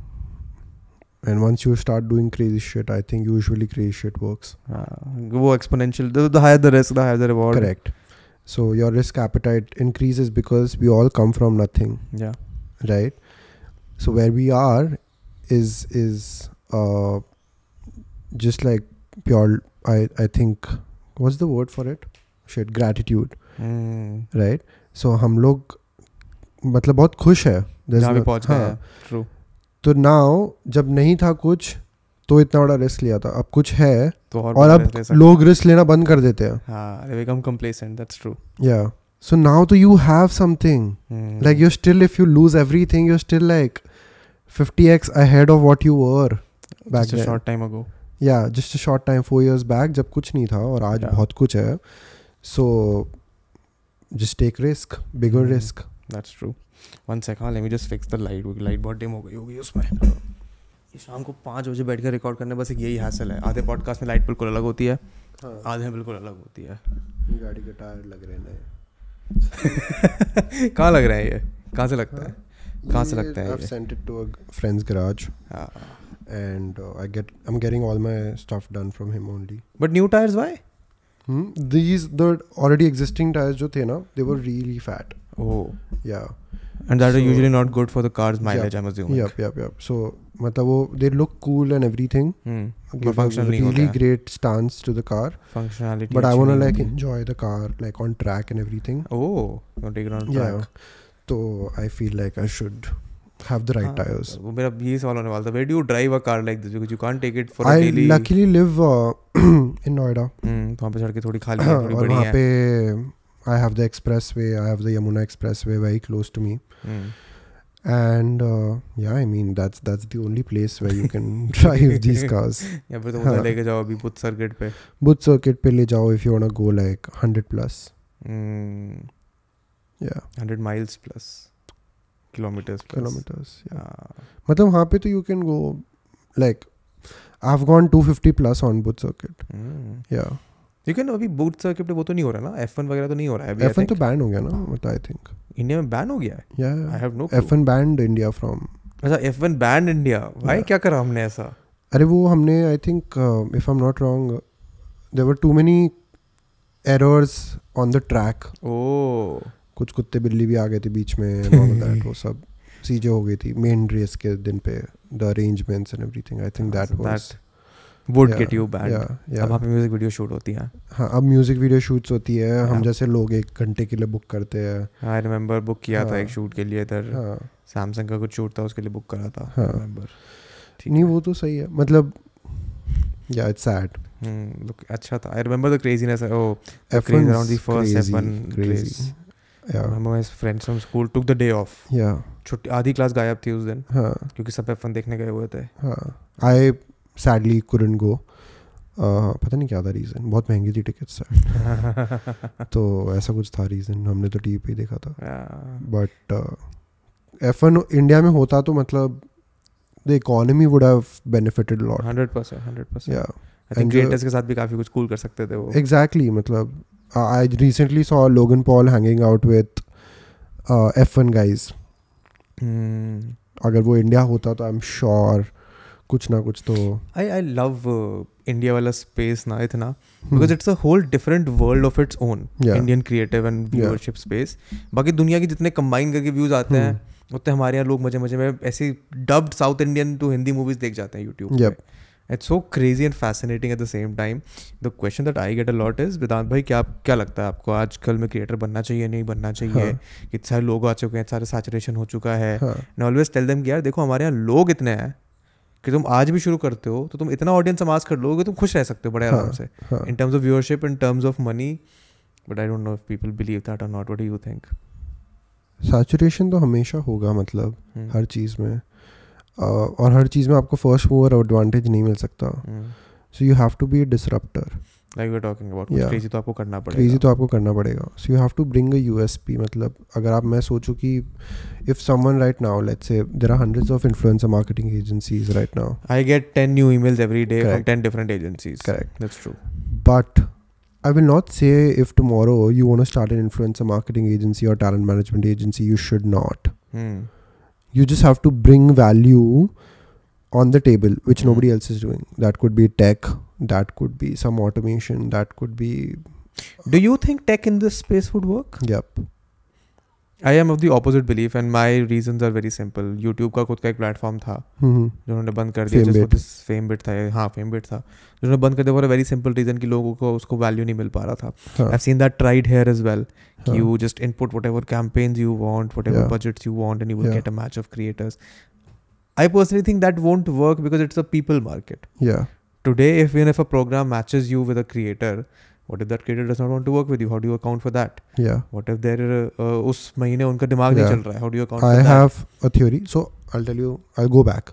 and once you start doing crazy shit, I think usually crazy shit works. Go exponential. The higher the risk, the higher the reward. Correct. So your risk appetite increases because we all come from nothing. Yeah. Right? So where we are, is just like pure, I think, what's the word for it? Shit, gratitude. Right? So हम लोग मतलब बहुत खुश है जहाँ पे पहुँच गए हैं. True. तो now जब नहीं था कुछ तो इतना बड़ा रिस्क लिया था, अब कुछ है तो और अब लोग रिस्क लेना बंद कर देते हैं. हाँ, they become complacent. That's true. Yeah. So now तो you have something. Like you're still, if you lose everything, you're still like 50x ahead of what you were back just a short time ago. Yeah, just a short time, 4 years back, जब कुछ नहीं था और आज बहुत कुछ है. So just take risk, bigger risk. That's true. One second, let me just fix the light. क्योंकि लाइट बहुत डिम हो गई होगी उसमें. ये शाम को 5 बजे बैठ कर रिकॉर्ड करने बस एक यही हासिल है. आधे पॉडकास्ट में लाइट बिल्कुल अलग होती है, आधे में बिल्कुल अलग होती है. गाड़ी के टायर लग रहे हैं. कहाँ लग रहा है ये? कहाँ से लगता है? कहाँ से लगता है ये? I've sent it to a friend's garage. And I'm getting all my stuff done from him only. But new tires, why? The already existing tires जो थे ना, they were really fat. Oh. Yeah. And that are usually not good for the car's mileage, I'm assuming. Yep. So मतलब वो they look cool and everything. But functional नहीं होता है. Really great stance to the car. Functionality. But I want to like enjoy the car like on track and everything. Oh, you want to take it on track. Yeah. So I feel like I should have the right tires. वो मेरा ये सवाल होने वाला था. Where do you drive a car like this? Because you can't take it for a daily. I luckily live in Noida. तो वहाँ पे सड़कें थोड़ी खाली हैं, थोड़ी बड़ी हैं. और वहाँ पे I have the expressway, I have the Yamuna expressway very close to me. And yeah, I mean that's the only place where you can drive these cars. या फिर तो उधर लेके जाओ अभी बुध सर्किट पे. बुध सर्किट पे ले जाओ if you want to go like 100 plus. Yeah. 100 miles plus. Kilometers plus. Kilometers, yeah. मतलब वहाँ पे तो you can go like I've gone 250 plus on both circuit. Yeah. You can अभी boot circuit पे वो तो नहीं हो रहा ना, F1 वगैरह तो नहीं हो रहा है अभी. F1 तो ban हो गया ना, मतलब I think. इंडिया में ban हो गया है? Yeah. I have no clue. F1 banned India from. अच्छा, F1 banned India. भाई क्या करा हमने ऐसा? अरे वो हमने I think if I'm not wrong, there were too many errors on the track. Oh. कुछ कुत्ते बिल्ली भी आ गए थे बीच में and all of that. वो सब चीजें हो गई थी main race के दिन पे. The arrangements and everything. I think that was. Would get you banned. Yeah. अब वहाँ पे म्यूजिक वीडियो शूट होती हैं. हाँ, अब म्यूजिक वीडियो शूट्स होती है. हम जैसे लोग 1 घंटे के लिए बुक करते हैं. I remember बुक किया था एक शूट के लिए इधर. सैमसंग का कुछ शूट था उसके लिए बुक करा था. Remember. नहीं वो तो सही है. मतलब yeah, it's sad. Look, अच्छा था. I remember the craziness. Oh, the craze around the first F1 race. Yeah. I remember my friends from school took the day off. Yeah. छुट्टी आधी क्लास गायब थी उस दिन. क्योंकि सब F1 देखने गए हुए थे. I sadly couldn't go. पता नहीं क्या था रीज़न. बहुत महंगी थी टिकट्स. तो ऐसा कुछ था रीज़न. हमने तो टीवी पे देखा था. बट F1 इंडिया में होता तो मतलब the economy would have benefited a lot. 100%. Yeah. I think creators के साथ भी काफ़ी कुछ cool कर सकते थे वो. Exactly. मतलब I recently saw Logan Paul hanging out with F1 guys. अगर वो इंडिया होता तो I'm sure कुछ ना कुछ तो. I love India वाला space ना इतना because it's a whole different world of its own. Indian creative and viewership space. बाकी दुनिया की जितने combine करके views आते हैं उतने हमारे यहाँ लोग मजे में ऐसे dubbed South Indian to Hindi movies देख जाते हैं YouTube पे. It's so crazy and fascinating at the same time. The question that I get a lot is वेदांत भाई क्या लगता है आपको आजकल में क्रिएटर बनना चाहिए नहीं बनना चाहिए? कितने सारे लोग आ चुके हैं, सारे सैचुरेशन हो चुका है. And always tell them कि यार देखो हमारे यहाँ लोग इतने हैं कि तुम आज भी शुरू करते हो तो तुम इतना ऑडियंस समाज कर लोगे तुम खुश रह सकते हो बड़े आराम से. In terms of viewership, in terms of money, but I don't know if people believe that or not. What do you think? Saturation तो हमेशा होगा मतलब हर चीज़ में. और हर चीज़ में आपको फर्स्ट मूवर एडवांटेज नहीं मिल सकता. So you have to be a disruptor. Like we're talking about crazy तो आपको करना पड़ेगा. Crazy तो आपको करना पड़ेगा. So you have to bring a USP. मतलब अगर आप मैं सोचूं कि if someone right now, let's say there are hundreds of influencer marketing agencies right now. I get 10 new emails every day from 10 different agencies. Correct. That's true. But I will not say if tomorrow you want to start an influencer marketing agency or talent management agency, you should not. You just have to bring value on the table, which nobody else is doing. That could be tech, that could be some automation, that could be... Do you think tech in this space would work? Yep. I am of the opposite belief and my reasons are very simple. YouTube का खुद का एक platform था जो उन्होंने बंद कर दिया, जिसको दिस फेम बिट था, हाँ फेम बिट था, जो उन्होंने बंद कर दिया for a very simple reason कि लोगों को उसको वैल्यू नहीं मिल पा रहा था. I've seen that tried here as well. You just input whatever campaigns you want, whatever budgets you want, and you will get a match of creators. I personally think that won't work because it's a people market. Yeah. Today, even if a program matches you with a creator, what if that creator does not want to work with you? How do you account for that? Yeah. What if there उस महीने उनका दिमाग नहीं चल रहा है? How do you account for that? I have a theory. So I'll tell you. I'll go back.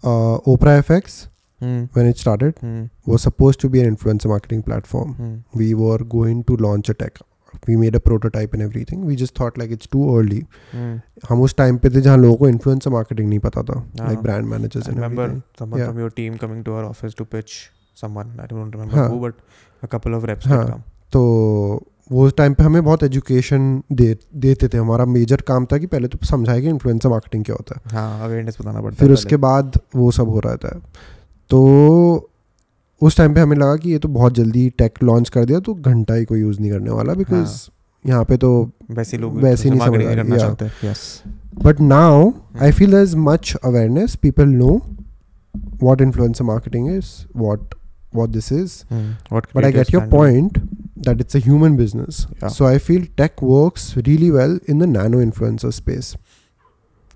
Opraah FX, when it started, was supposed to be an influencer marketing platform. We were going to launch a tech. We made a prototype and everything. We just thought like it's too early. हम उस time पे थे जहाँ लोगों को influencer marketing नहीं पता था, like brand managers and everything. I remember someone from your team coming to our office to pitch someone. I don't remember who, but a couple of reps did come. तो वो time पे हमें बहुत education देते थे. हमारा major काम था कि पहले तो समझाए कि इन्फ्लुएंसर मार्केटिंग क्या होता है. हाँ, अवेयरनेस बताना पड़ता है. फिर उसके बाद वो सब हो रहा था. तो उस टाइम पे हमें लगा कि ये तो बहुत जल्दी टेक लॉन्च कर दिया तो घंटा ही कोई यूज़ नहीं करने वाला, बिकॉज यहाँ पे तो वैसे लोग वैसे नहीं समझ करना चाहते हैं. Yes, but now I feel there is much awareness. People know what influencer marketing is, what this is, but I get your point that it's a human business. So I feel tech works really well in the nano influencer space.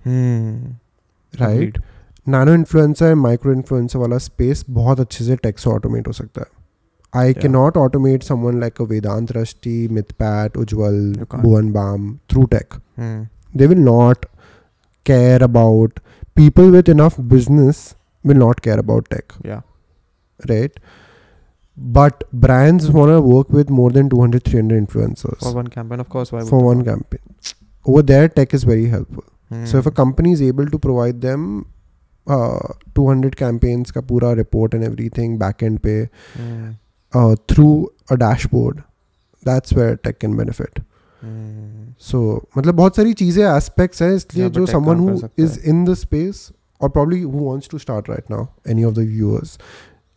Right? Agreed. Nano influencer and micro influencer वाला space बहुत अच्छे से tech से automate हो सकता है. I cannot automate someone like a Vedant, Rashti, Mithpat, Ujjwal, Bhuvan Bam through tech. They will not care about, people with enough business will not care about tech. Yeah. Right? But brands want to work with more than 200-300 influencers. For one campaign, of course. Why would for one campaign. Over there, tech is very helpful. So if a company is able to provide them 200 campaigns ka pura report and everything, backend pe, through a dashboard, that's where tech can benefit. So, मतलब बहुत सारी चीज़ें aspects हैं, इसलिए जो someone who is in the space or probably who wants to start right now, any of the viewers,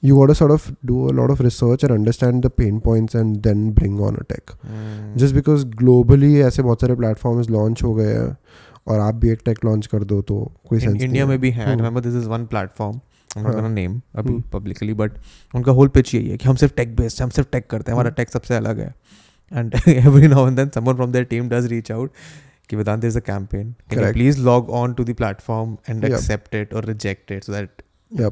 you got to sort of do a lot of research and understand the pain points and then bring on a tech. Just because globally ऐसे बहुत सारे platforms launch हो गए हैं और आप भी एक tech launch कर दो तो कोई sense नहीं. India में भी है. I remember this is one platform. I'm not gonna name अभी publicly, but उनका whole pitch यही है कि हम सिर्फ tech based, हम सिर्फ tech करते हैं, हमारा tech सबसे अलग है. And every now and then someone from their team does reach out कि Vedant, there's a campaign. Can you please log on to the platform and accept it or reject it so that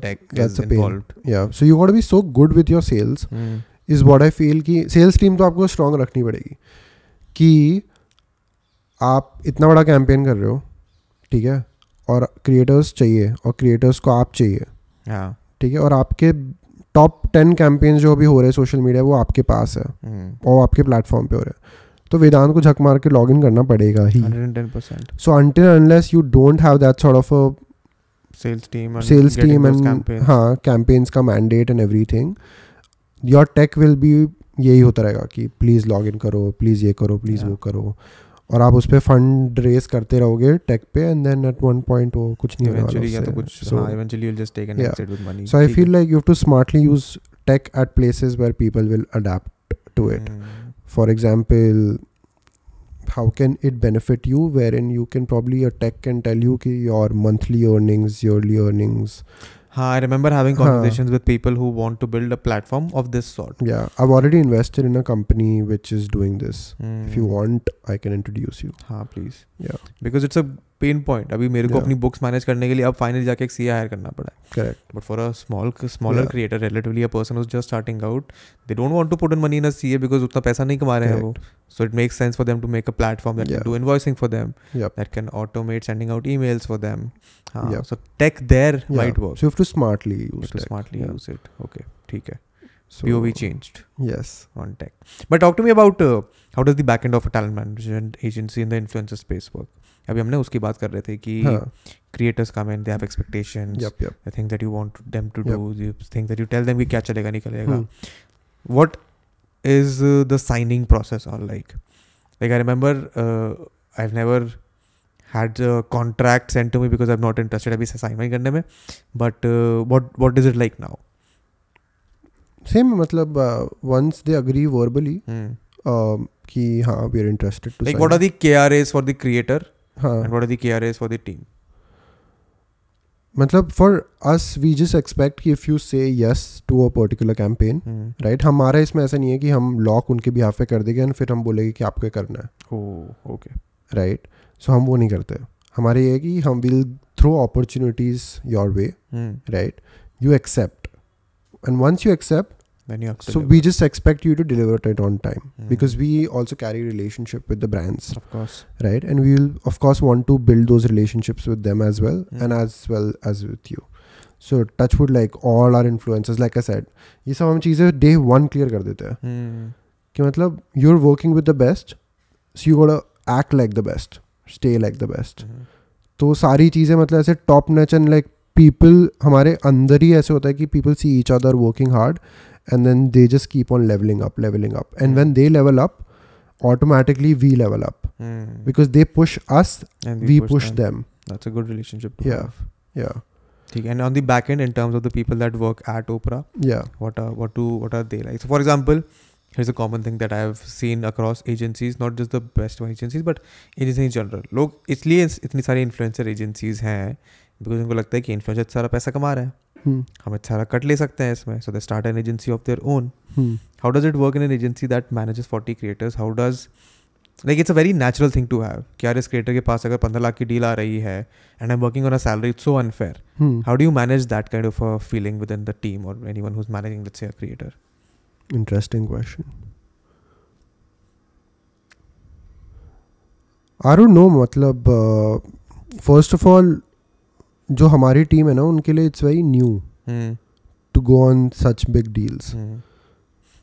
tech that's is a pain. involved. Yeah, so you got to be so good with your sales. Is what I feel कि sales team तो आपको strong रखनी पड़ेगी कि आप इतना बड़ा campaign कर रहे हो, ठीक है, और creators चाहिए और creators को आप चाहिए, ठीक है, और आपके top 10 campaigns जो अभी हो रहे हैं सोशल मीडिया वो आपके पास है और आपके प्लेटफॉर्म पे हो रहे हैं, तो वेदांत को झक मार के लॉग इन करना पड़ेगा ही. 110%. So until unless you don't have that sort of a sales team and campaigns. हाँ, campaigns का mandate and everything, your tech will be यही होता रहेगा कि please log in करो, please ये करो, please वो करो, और आप उस पे fund raise करते रहोगे tech पे, and then at one point वो कुछ नहीं होने वाला उससे. So eventually you'll just take an exit with money. So I feel like you have to smartly use tech at places where people will adapt to it. For example, how can it benefit you, wherein you can probably, a tech can tell you ki your monthly earnings, yearly earnings. I remember having conversations with people who want to build a platform of this sort. Yeah, I've already invested in a company which is doing this. If you want, I can introduce you. Please. Yeah. Because it's a pain point. अभी मेरे को अपनी books manage करने के लिए अब finally जाके एक CA hire करना पड़ा है. Correct. But for a smaller creator, relatively a person who's just starting out, they don't want to put in money in a CA because उतना पैसा नहीं कमा रहे हैं वो. So it makes sense for them to make a platform that can do invoicing for them, that can automate sending out emails for them. So tech there might work. So you have to smartly use tech. Smartly use it. Okay, ठीक है. So POV changed. Yes. On tech. But talk to me about how does the backend of a talent management agency in the influencer space work? अभी हमने उसकी बात कर रहे थे कि creators come in, they have expectations, the things that you want them to do, the things that you tell them कि क्या चलेगा नहीं चलेगा. What is the signing process all like? Like I remember I've never had a contract sent to me because I'm not interested अभी sign करने में. But what is it like now? Same, मतलब once they agree verbally, कि हाँ we are interested to like sign. what are the KRAs for the creator हाँ and what are the KRAs for the team? मतलब for us we just expect कि if you say yes to a particular campaign, right, हमारा इसमें ऐसा नहीं है कि हम लॉक उनके behalf पे कर देंगे और फिर हम बोलेंगे कि आपको करना है. Oh, okay. Right, so हम वो नहीं करते. हमारे ये है कि हम will throw opportunities your way, right, you accept, and once you accept, then you have to so deliver. we just expect you to deliver it on time, because we also carry relationship with the brands, Of course. right, and we will of course want to build those relationships with them as well, and as well as with you. So touchwood, like all our influencers, like I said, ये सब हम चीज़ें day one clear कर देते हैं कि मतलब you're working with the best, so you gotta act like the best, stay like the best. तो सारी चीज़ें मतलब ऐसे top notch, and like people हमारे अंदर ही ऐसे होता है कि people see each other working hard and then they just keep on leveling up, and when they level up, automatically we level up, because they push us and we push them. That's a good relationship to have. Yeah. And on the back end, in terms of the people that work at Opraah, what are they like? So for example, here's a common thing that I have seen across agencies, not just the best one agencies but agencies in general. लोग इसलिए इतनी सारी influencer agencies हैं because उनको लगता है कि influencer सारा पैसा कमा रहा है, हम सारा कट ले सकते हैं इसमें, so they start an agency of their own. How does it work in an agency that manages 40 creators? How does, like, it's a very natural thing to have कि यार इस creator के पास अगर 15 लाख की deal आ रही है and I'm working on a salary, it's so unfair. How do you manage that kind of a feeling within the team or anyone who's managing, let's say, a creator? Interesting question. I don't know, मतलब first of all जो हमारी team है ना उनके लिए it's very new to go on such big deals.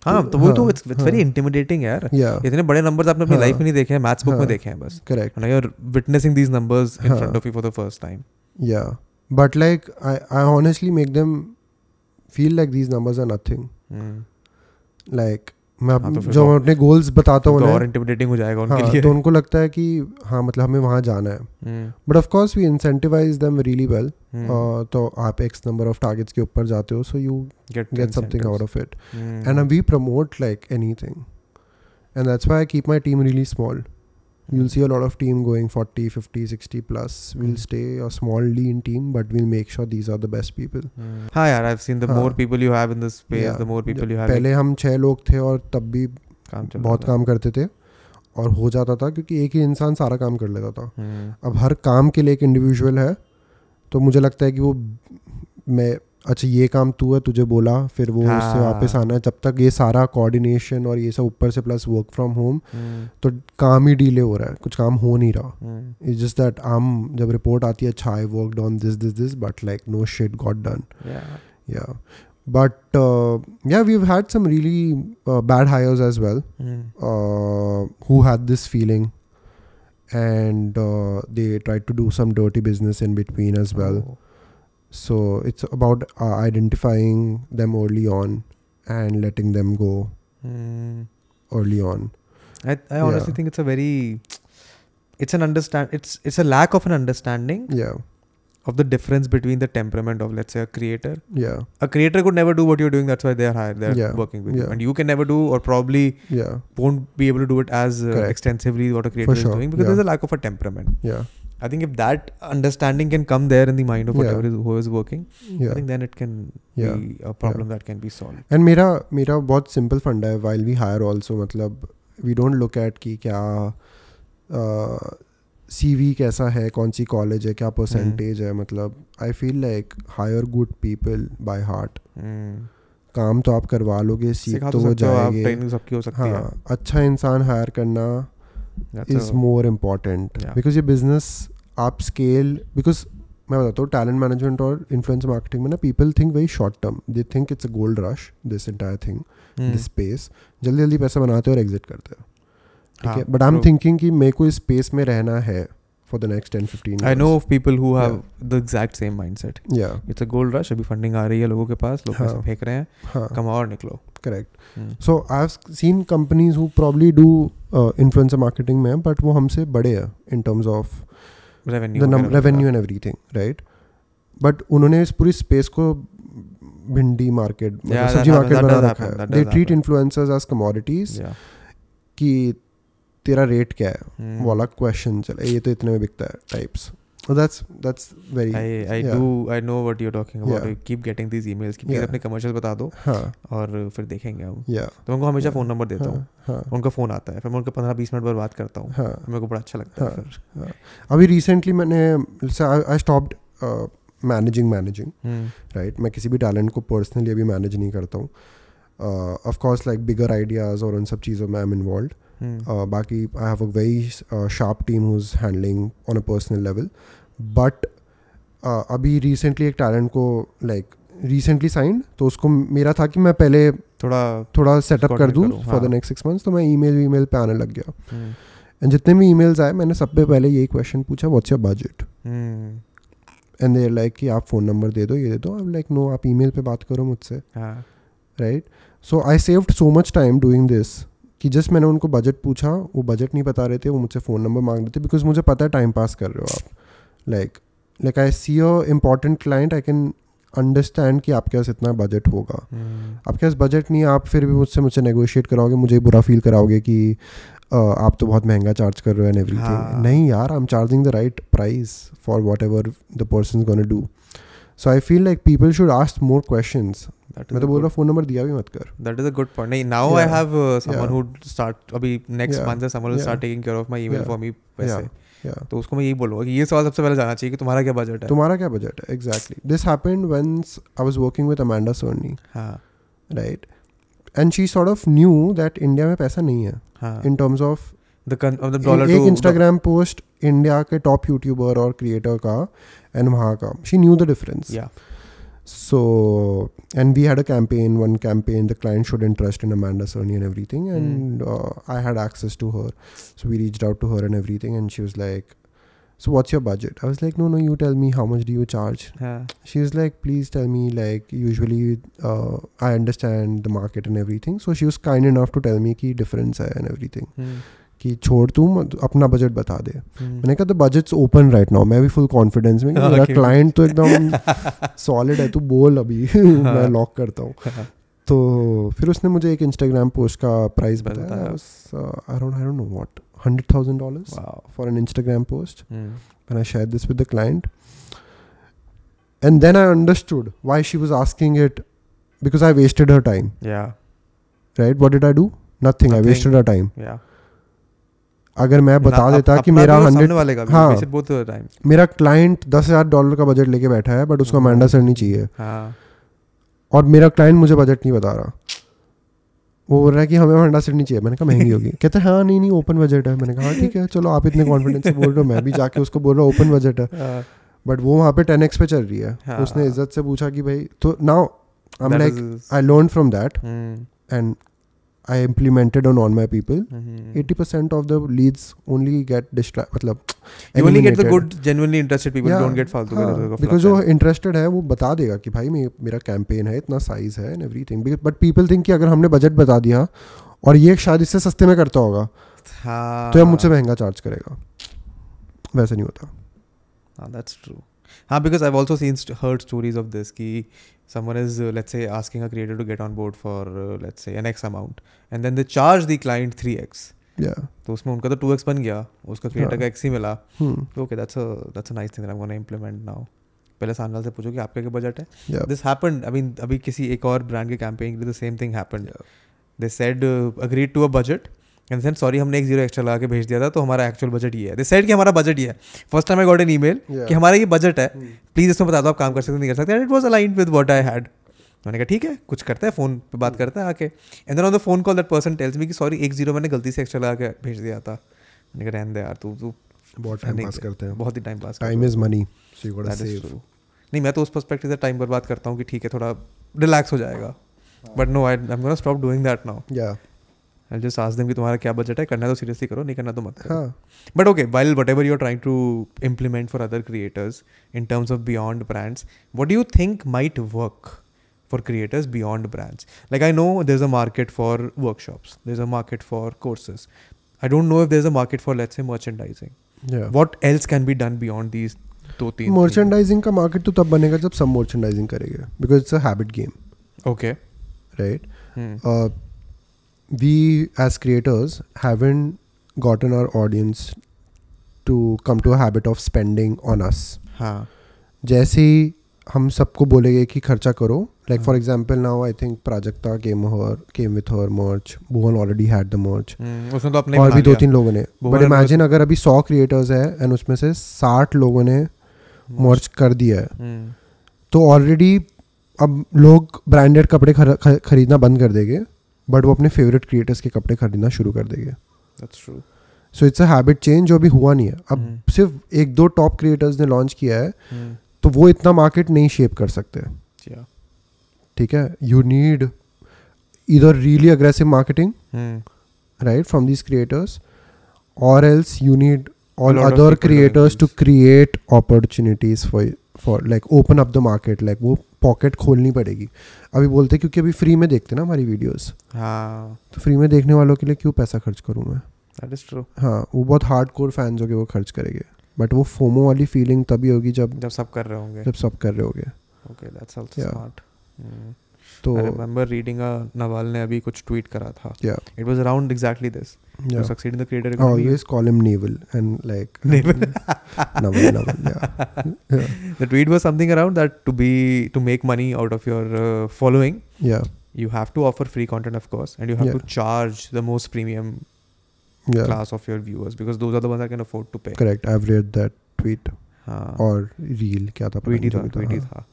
हाँ तो वो तो it's very intimidating यार. इतने बड़े numbers आपने अपनी life में नहीं देखे हैं, maths book में देखे हैं बस. Correct. Now you're witnessing these numbers in front of you for the first time. Yeah, but like I honestly make them feel like these numbers are nothing. Like मैं जो मैं अपने गोल्स बताता हूँ और इंटिमिडेटिंग हो जाएगा उनके लिए, तो उनको लगता है कि हाँ मतलब हमें वहाँ जाना है. But of course we incentivise them really well. तो आप एक्स नंबर ऑफ टारगेट्स के ऊपर जाते हो, so you get something out of it, and we promote like anything, and that's why I keep my team really small. You'll see a lot of team going 40, 50, 60 plus. We'll stay a small lean team, but we'll make sure these are the best people. हाँ यार, I've seen the more people you have in this space, the more people you have. पहले हम 6 लोग थे और तब भी बहुत काम करते थे और हो जाता था क्योंकि एक ही इंसान सारा काम कर लेता था. अब हर काम के लिए एक इंडिविजुअल है, तो मुझे लगता है कि वो मैं अच्छा ये काम तू है, तुझे बोला, फिर वो उससे वापस आना है. जब तक ये सारा कोऑर्डिनेशन और ये सब ऊपर से प्लस वर्क फ्रॉम होम, तो काम ही डिले हो रहा है, कुछ काम हो नहीं रहा. इट्स जस्ट दैट जब रिपोर्ट आती है, अच्छा I worked on this but like no shit got done. Yeah but yeah, we've had some really bad hires as well, who had this feeling, and they tried to do some dirty business in between as well. So it's about identifying them early on and letting them go early on. I honestly think it's a lack of an understanding of the difference between the temperament of, let's say, a creator. A creator could never do what you're doing, that's why they're hired, they're working with you, and you can never do, or probably won't be able to do it as extensively what a creator is doing, because there's a lack of a temperament. I think if that understanding can come there in the mind of whatever who is working, I think then it can be a problem that can be solved. And मेरा बहुत simple funda है while we hire also. मतलब we don't look at कि क्या CV कैसा है, कौन सी college है, क्या परसेंटेज है. मतलब I feel like hire good people by heart. काम तो आप करवा लोगे, सीख तो वो जाएंगे. ट्रेनिंग सबकी हो सकती है. अच्छा इंसान हायर करना is more important, because ये business आप scale, because मैं बताता हूँ talent management और influencer marketing में ना, people think very short term, they think it's a gold rush, this entire thing, this space, जल्दी पैसा बनाते हैं और exit करते हैं, ठीक है. but I'm thinking कि मेरे को इस space में रहना है for the next 10-15 years. I know of people who have the exact same mindset. It's a gold rush, अभी funding आ रही है लोगों के पास, लोग पैसा फेंक रहे हैं, कमाओ और निकलो. Correct. So I've seen companies who probably do influencer marketing में, but वो हमसे बड़े हैं in terms of revenue and everything, right? But उन्होंने इस पूरी space को भिंडी market, सब्जी market बना रखा है. They treat influencers as commodities, कि तेरा रेट क्या है वो अलग क्वेश्चन चले, ये तो इतने में बिकता है types. So that's very I know what you're talking about. You keep getting these emails कि प्लीज अपने कमर्शियल बता दो और फिर देखेंगे हम. तो उनको हमेशा फ़ोन नंबर देता हूँ, उनका फ़ोन आता है, फिर मैं उनको 15-20 मिनट बाद बात करता हूँ, मेरे को बड़ा अच्छा लगता है. फिर अभी रिसेंटली मैंने I stopped managing right. मैं किसी भी टैलेंट को पर्सनली अभी मैनेज नहीं करता हूँ. Of course like bigger ideas और उन सब चीज़ों में I'm involved. बाकी I have a very sharp team who's handling on a personal level. But अभी रिसेंटली एक टैलेंट को like रिसेंटली साइंड, तो उसको मेरा था कि मैं पहले थोड़ा सेटअप कर दूँ फॉर द नेक्स्ट 6 months. तो मैं ईमेल पे आने लग गया. एंड जितने भी ईमेल्स आए मैंने सब पे पहले यही क्वेश्चन पूछा, what's your budget. And they like कि आप फ़ोन नंबर दे दो, ये दे दो. आई लाइक नो, आप ईमेल पे बात करो मुझसे, right. So I saved so much time doing this कि जस्ट मैंने उनको बजट पूछा, वो बजट नहीं बता रहे थे, वो मुझसे फ़ोन नंबर मांग रहे थे, बिकॉज मुझे पता है टाइम पास कर रहे हो आप. Like I see a important client, I can understand कि आपके पास इतना बजट होगा. आपके पास बजट नहीं है, आप फिर भी मुझसे नेगोशिएट कराओगे, मुझे बुरा फील कराओगे कि आप तो बहुत महंगा चार्ज कर रहे हो एंड एवरीथिंग. नहीं यार, I am charging the right price for what ever the person gonna do. So I feel like people should ask more questions. मैं तो बोल रहा फ़ोन नंबर दिया भी मत कर. That is a good point. नहीं, now I have someone who start अभी next month से someone will start taking care of my email for me वैसे. तो उसको मैं यही बोलूँगा कि ये सवाल सबसे पहले जाना चाहिए कि तुम्हारा क्या बजट है. तुम्हारा क्या बजट है, exactly. This happened when I was working with Amanda Sony, right. And she sort of knew that India में पैसा नहीं है इन टर्म्स ऑफ एक इंस्टाग्राम पोस्ट इंडिया के टॉप यूट्यूबर और क्रिएटर का एंड वहाँ का. She knew the difference. So, and we had one campaign, the client showed interest in Amanda Cerny and everything, and I had access to her. So we reached out to her and everything, and she was like, so what's your budget? I was like, no, you tell me, how much do you charge? She was like, please tell me, like, usually I understand the market and everything. So she was kind enough to tell me ki difference hai and everything. कि छोड़ तुम अपना budget बता दे. मैंने कहा the budgets open right now. मैं भी full confidence में, मेरा क्लाइंट तो एकदम सॉलिड है, तू बोल अभी मैं लॉक करता हूँ. तो फिर उसने मुझे एक इंस्टाग्राम पोस्ट का प्राइस बताया. I don't know what, $100,000 for an Instagram post. And I shared this with the client, and then I understood why she was asking it, because I wasted her time. Right. What did I do? Nothing. I wasted her time. अगर मैं बता देता कि मेरा 100, मेरा client $10,000 का budget लेके बैठा है, बट उसको अमांडा सरनी चाहिए, और मेरा क्लाइंट मुझे बजट नहीं बता रहा, वो बोल रहा है कि हमें अमांडा सरनी चाहिए. मैंने कहा महंगी होगी. कहते हैं हाँ नहीं ओपन बजट है. मैंने कहा हाँ ठीक है, चलो आप इतने कॉन्फिडेंस से बोल रहे हो, मैं भी जाके उसको बोल रहा हूँ ओपन बजट है, बट वो वहाँ पे 10x पे चल रही है. उसने इज्जत से पूछा कि भाई, तो now I am like I learn from that and I implemented on all my people. 80% of the leads only get मतलब you only get the good genuinely interested people. Don't get फालतू का. Because जो interested है वो बता देगा कि भाई मेरा कैंपेन है, इतना साइज है and everything. But people think कि अगर हमने बजट बता दिया और ये शायद इससे सस्ते में करता होगा, तो ये मुझसे महंगा चार्ज करेगा. वैसे नहीं होता. That's true. Because I've also heard stories of this कि someone is let's say asking a creator to get on board for let's say an X amount, and then they charge the client 3x. तो उसमें उनका तो 2x बन गया, उसका creator का x ही मिला. तो okay, that's a nice thing that I'm going to implement now. पहले सानलाल से पूछो कि आपका क्या बजट है. This happened. I mean अभी किसी एक और ब्रांड के कैंपेन के लिए the same thing happened. They said agreed to a budget. And then sorry हमने 1 0 एक्स्ट्रा लगा के भेज दिया था, तो हमारा एक्चुअल बजट ये है. दे सेड कि हमारा बजट ये है. First time I got an email कि हमारा ये बजट है, प्लीज इसमें बता दो आप काम कर सकते नहीं कर सकते. And it was aligned with what I had. मैंने कहा ठीक है, कुछ करते हैं, फ़ोन पे बात करते हैं आके. And then on the phone call that person tells me कि सॉरी 1 0 मैंने गलती से एक्स्ट्रा लगा के भेज दिया था. मैंने कहा रहने दे यार, तू बहुत टाइम पास करते हैं. बहुत ही time pass. Time is money, so you got to save. नहीं, मैं तो उस पर्सपेक्टिव से टाइम बर्बाद करता हूँ कि ठीक है थोड़ा रिलैक्स हो जाएगा. But no, I am gonna stop doing that now. I'll just ask them कि तुम्हारा क्या बजट है, करना है तो सीरियसली करो, नहीं करना तो मत करो. But okay, while whatever you're trying to implement for other creators in terms of beyond brands, what do you think might work for creators beyond brands? Like I know there's a market for workshops, there's a market for courses. I don't know if there's a market for let's say merchandising. What else can be done beyond these 2-3? Merchandising का market तो तब बनेगा जब सब merchandising करेंगे, because it's a habit game. Okay. Right. We as creators haven't gotten our audience to come to a habit of spending on us. हाँ. जैसे ही हम सबको बोलेंगे कि खर्चा करो, like for example now I think Prajakta came with her merch. Bhuvan already had the merch. उसने तो अपने और भी 2-3 लोगों ने. But imagine अगर अभी 100 creators है and उसमें से 60 लोगों ने merch कर दिया है, तो already अब लोग branded कपड़े खरीदना बंद कर देंगे, but वो अपने favorite creators के कपड़े खरीदना शुरू कर देंगे. That's true. So it's a habit change जो अभी हुआ नहीं है. अब सिर्फ 1-2 टॉप क्रिएटर्स ने लॉन्च किया है, तो वो इतना मार्केट नहीं शेप कर सकते. ठीक है, you need either really aggressive marketing right from these creators, और else you need all other creators to create opportunities for like open up the market. Like वो पॉकेट खोलनी पड़ेगी. अभी बोलते क्योंकि अभी फ्री में देखते ना हमारी वीडियोस, तो फ्री में देखने वालों के लिए क्यों पैसा खर्च करूँ मैं. That is true. हाँ, वो बहुत हार्डकोर फैंस होंगे, वो खर्च करेंगे, बट वो फोमो वाली फीलिंग तभी होगी जब सब कर रहे होंगे. Okay, that's also smart. तो I remember reading Naval ने अभी कुछ ट्वीट करा था. It was around exactly this. To succeed in the creator economy. Always call him Naval and like Naval. The tweet was something around that to make money out of your following. You have to offer free content, of course, and you have to charge the most premium class of your viewers, because those are the ones that can afford to pay. Correct. I've read that tweet. और reel क्या था? Tweet ही था.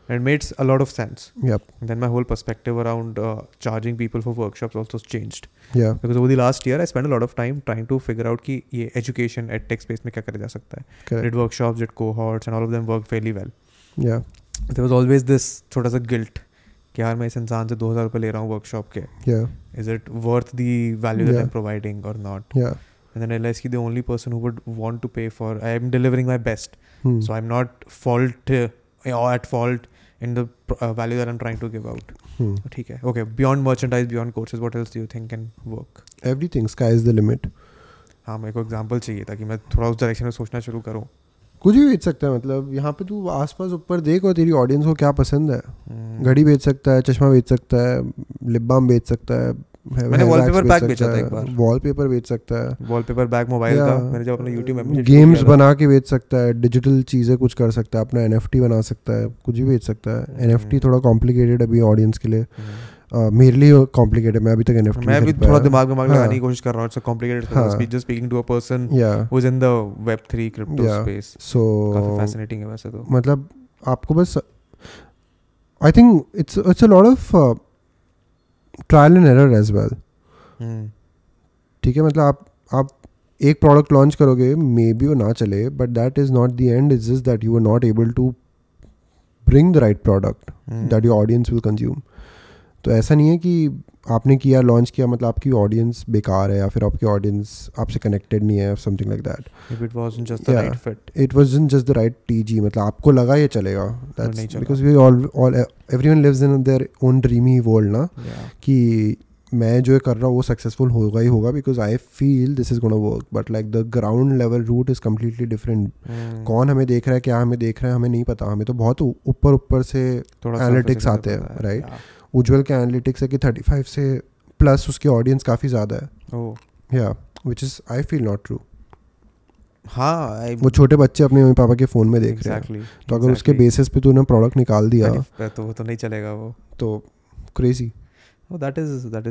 And it made a lot of sense. Yep. And then my whole perspective around charging people for workshops also changed. Yeah. Because over the last year, I spent a lot of time trying to figure out कि ये education at tech space में क्या करा जा सकता है. Correct. Did workshops, did cohorts, and all of them worked fairly well. Yeah. There was always this छोटा सा guilt कि यार मैं इस इंसान से 2000 रुपये ले रहा हूँ workshop के. Yeah. Is it worth the value that I'm providing or not? Yeah. And then I realized कि the only person who would want to pay for, I am delivering my best. So I'm not at fault in the value that I'm trying to give out. ठीक है. Okay, beyond merchandise, beyond courses, what else do you think can work? Everything. Sky is the limit. हाँ, मेरे को example चाहिए था कि मैं थोड़ा उस डायरेक्शन में सोचना शुरू करूँ. कुछ भी बेच सकता है. मतलब यहाँ पे तू आसपास ऊपर देख और तेरी ऑडियंस को क्या पसंद है. घड़ी बेच सकता है, चश्मा बेच सकता है, लिप बाम बेच सकता है. मैंने वॉलपेपर बैग बेचा था एक बार. वॉलपेपर बेच सकता है. वॉलपेपर बैग मोबाइल का मैंने जब अपना YouTube में गेम्स बना के बेच सकता है. डिजिटल चीज़ें कुछ कर सकता है. अपना NFT बना सकता है. कुछ भी बेच सकता है. NFT थोड़ा कॉम्प्लिकेटेड अभी ऑडियंस के लिए. मेरे लिए कॉम्प्लिकेटेड. मैं अभी तक NFT मैं भी थोड़ा दिमाग लगाने की कोशिश कर रहा हूँ. It's complicated. Just speaking to a person who is in the Web3 crypto space. So काफी फैसिनेटिंग है वैसे तो. मतलब आपको बस I think it's a lot of trial and error as well. ठीक है, मतलब आप एक प्रोडक्ट लॉन्च करोगे, मे बी वो ना चले, but that is not the end. It's just that you are not able to bring the right product that your audience will consume. तो ऐसा नहीं है कि आपने किया, लॉन्च किया, मतलब आपकी ऑडियंस बेकार है या फिर आपकी ऑडियंस आपसे कनेक्टेड नहीं है, something like that. It wasn't just the right fit. It wasn't just the right TG. मतलब आपको लगा ये चलेगा. That's because we all everyone lives in their own dreamy world ना. कि मैं जो कर रहा हूँ वो सक्सेसफुल होगा ही होगा, because I feel this is gonna work. But like the ground level root is completely different. कौन हमें देख रहा है, क्या हमें देख रहा है, हमें नहीं पता. हमें तो बहुत ऊपर से एनालिटिक्स आते हैं, राइट. उज्जवल के एनालिटिक्स है कि 35 से प्लस उसकी ऑडियंस काफ़ी ज़्यादा है. या which is I feel not true. हाँ, वो छोटे बच्चे अपने मम्मी पापा के फ़ोन में देख रहे हैं. तो अगर उसके बेसिस पे तूने प्रोडक्ट निकाल दिया तो वो तो नहीं चलेगा. वो तो crazy. Oh, that is a good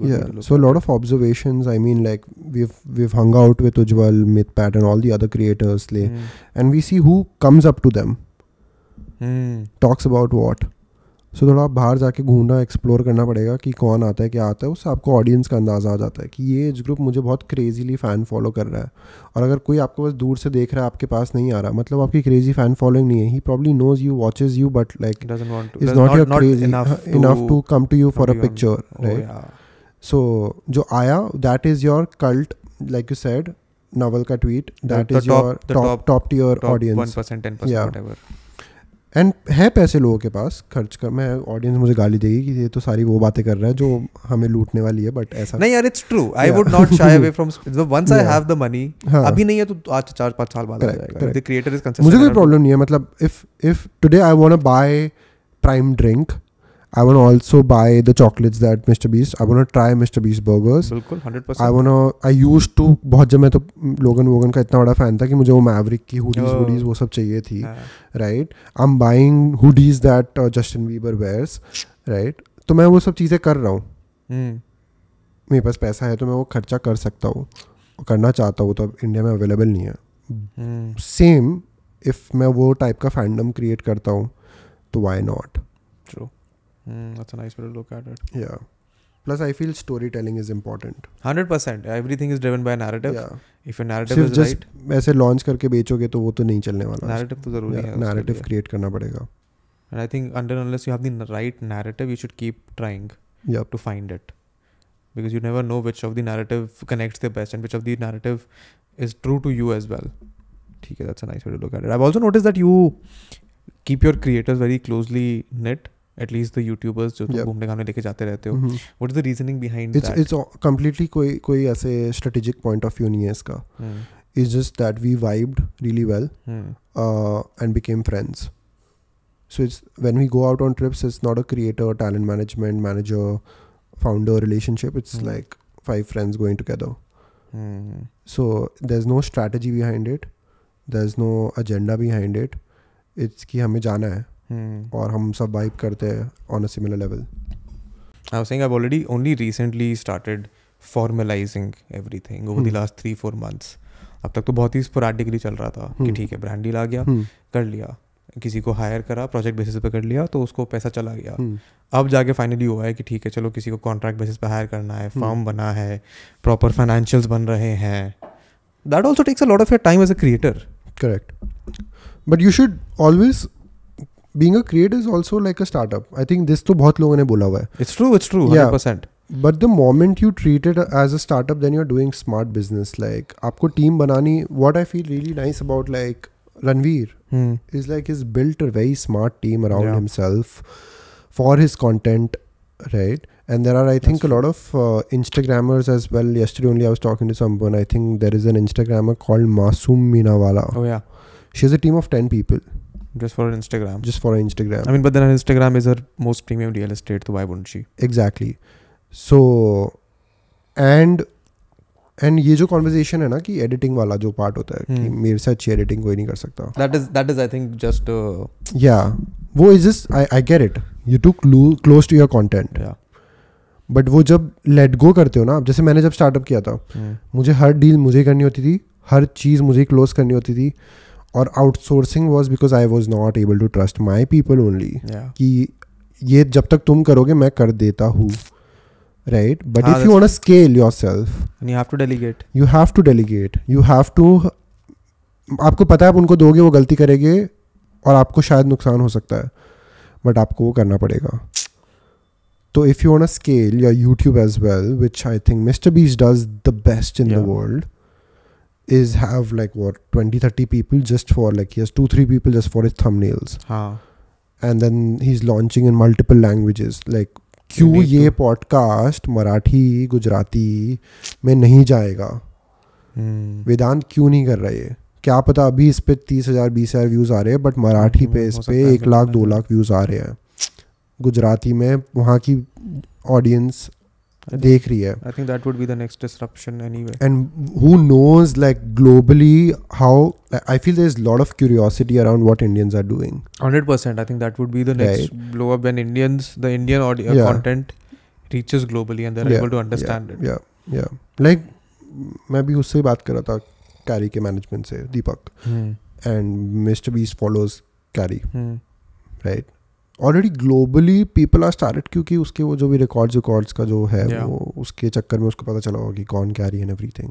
yeah. way to look. So a lot of observations. I mean, like we've hung out with Ujjwal, Mythpat, and all the other creators, and we see who comes up to them, talks about what. So थोड़ा बाहर जाके घूमना, explore करना पड़ेगा कि कौन आता है, क्या आता है. उससे आपको ऑडियंस का अंदाज़ा आ जाता है कि ये एज ग्रुप मुझे बहुत क्रेजीली फ़ैन फॉलो कर रहा है. और अगर कोई आपको बस दूर से देख रहा है, आपके पास नहीं आ रहा, मतलब आपकी क्रेजी फ़ैन फॉलोइंग नहीं है. He probably knows you, watches you, but like is not your crazy enough to come to you for a picture, right. So जो आया, that is your cult, like you said, Naval का tweet, that is your top tier audience. 1%, 10%, whatever. And है पैसे लोगों के पास खर्च कर. मैं ऑडियंस मुझे गाली देगी कि ये तो सारी वो बातें कर रहा है जो हमें लूटने वाली है, बट ऐसा नहीं यार. It's true. I would not shy away from once I have the money. अभी नहीं है तो आज 4-5 साल बाद आ जाएगा. The creator is consistent. मुझे कोई प्रॉब्लम नहीं है. मतलब if today I want to buy Prime drink, I want to also buy the chocolates that Mr. Beast. I want to try Mr. Beast burgers. बिल्कुल 100%. I used to बहुत जब मैं तो लोगन का इतना बड़ा फैन था कि मुझे वो Maverick की hoodies वो सब चाहिए थी, right? I'm buying hoodies that Justin Bieber wears, right? तो मैं वो सब चीज़ें कर रहा हूँ. मेरे पास पैसा है तो मैं वो खर्चा कर सकता हूँ, करना चाहता हूँ, तो अब इंडिया में अवेलेबल नहीं है. सेम इफ मैं वो टाइप का फैंडम क्रिएट करता हूँ तो why not. True. That's a nice way to look at it. Yeah. Plus I feel storytelling is important. 100%. Everything is driven by a narrative. Yeah. If your narrative सिर्फ is just right, ऐसे launch करके बेचोगे तो वो तो नहीं चलने वाला. narrative तो ज़रूरी है. Narrative create करना पड़ेगा. And I think unless you have the right narrative, you should keep trying to find it. Because you never know which of the narrative connects the best and which of the narrative is true to you as well. Okay, that's a nice way to look at it. I've also noticed that you keep your creators very closely knit. At least the YouTubers जो तुम घूमने घामने लेके जाते रहते हो. What is the reasoning behind that? It's completely कोई ऐसे strategic point of view नहीं है इसका. It's just that we vibed really well and became friends. So it's when we go out on trips, it's not a creator, talent management, manager, founder relationship. It's like 5 friends going together. So there's no strategy behind it. There's no agenda behind it. It's कि हमें जाना है. और हम सब vibe करते हैं on a similar level. I was saying I've only recently started formalizing everything over the last 3-4 months. अब तक तो बहुत ही sporadically चल रहा था कि ठीक है ब्रांड डील आ गया, कर लिया, किसी को हायर करा, प्रोजेक्ट बेसिस पे कर लिया तो उसको पैसा चला गया. अब जाके फाइनली हुआ है कि ठीक है चलो किसी को कॉन्ट्रैक्ट बेसिस पे हायर करना है, फर्म बना है, प्रॉपर फाइनेंशियल्स बन रहे हैं. That also takes a lot of your time as a creator. Correct. But you should always, being a creator is also like a startup. I think this तो बहुत लोगों ने बोला हुआ है. It's true, 100%. But the moment you treat it as a startup, then you're doing smart business. Like आपको team बनानी. What I feel really nice about like Ranveer is like he's built a very smart team around himself for his content, right? And there are I think a lot of Instagrammers as well. Yesterday only I was talking to someone. I think there is an Instagrammer called Masoom Minawala. Oh yeah. She has a team of 10 people. Just for Instagram. Just for Instagram. I mean, but then Instagram is her most premium real estate, so why wouldn't she? Exactly. So, and ये जो conversation है ना कि editing वाला जो part होता है कि मेरे से अच्छी editing कोई नहीं कर सकता. That is I think just. Yeah. वो is just I get it. You too close to your content. Yeah. But वो जब let go करते हो ना, जैसे मैंने जब startup किया था, मुझे हर deal मुझे करनी होती थी, हर चीज़ मुझे close करनी होती थी. और outsourcing was because I was not able to trust my people only कि ये जब तक तुम करोगे मैं कर देता हूँ, right? But if you want to scale yourself you have to delegate, you have to आपको पता है आप उनको दोगे वो गलती करेंगे और आपको शायद नुकसान हो सकता है, बट आपको वो करना पड़ेगा. तो if you want to scale your YouTube as well, which I think Mister Beast does the best in the world, is have like what 20-30 people just for like he has 2-3 people just for his thumbnails. And then he's launching in multiple languages. Like क्यों ये podcast Marathi Gujarati में नहीं जाएगा? वेदांत क्यों नहीं कर रहा है? क्या पता अभी इस पे 30,000-20,000 व्यूज आ रहे हैं, बट मराठी पे इस पे 1 लाख 2 लाख व्यूज आ रहे हैं. गुजराती में वहाँ की ऑडियंस देख रही है. I think that would be the next disruption anyway. And who knows like globally how I feel there's a lot of curiosity around what Indians are doing. 100%. I think that would be the next blow up when the Indian content reaches globally and they're able to understand it. Yeah. Like मैं भी उससे बात कर रहा था carry के management से, Deepak, and Mr. Beast follows Carry, right? Already globally people are started क्योंकि उसके वो जो भी रिकॉर्ड्स का जो है वो उसके चक्कर में उसको पता चला होगा कि कौन कैरी एंड एवरीथिंग.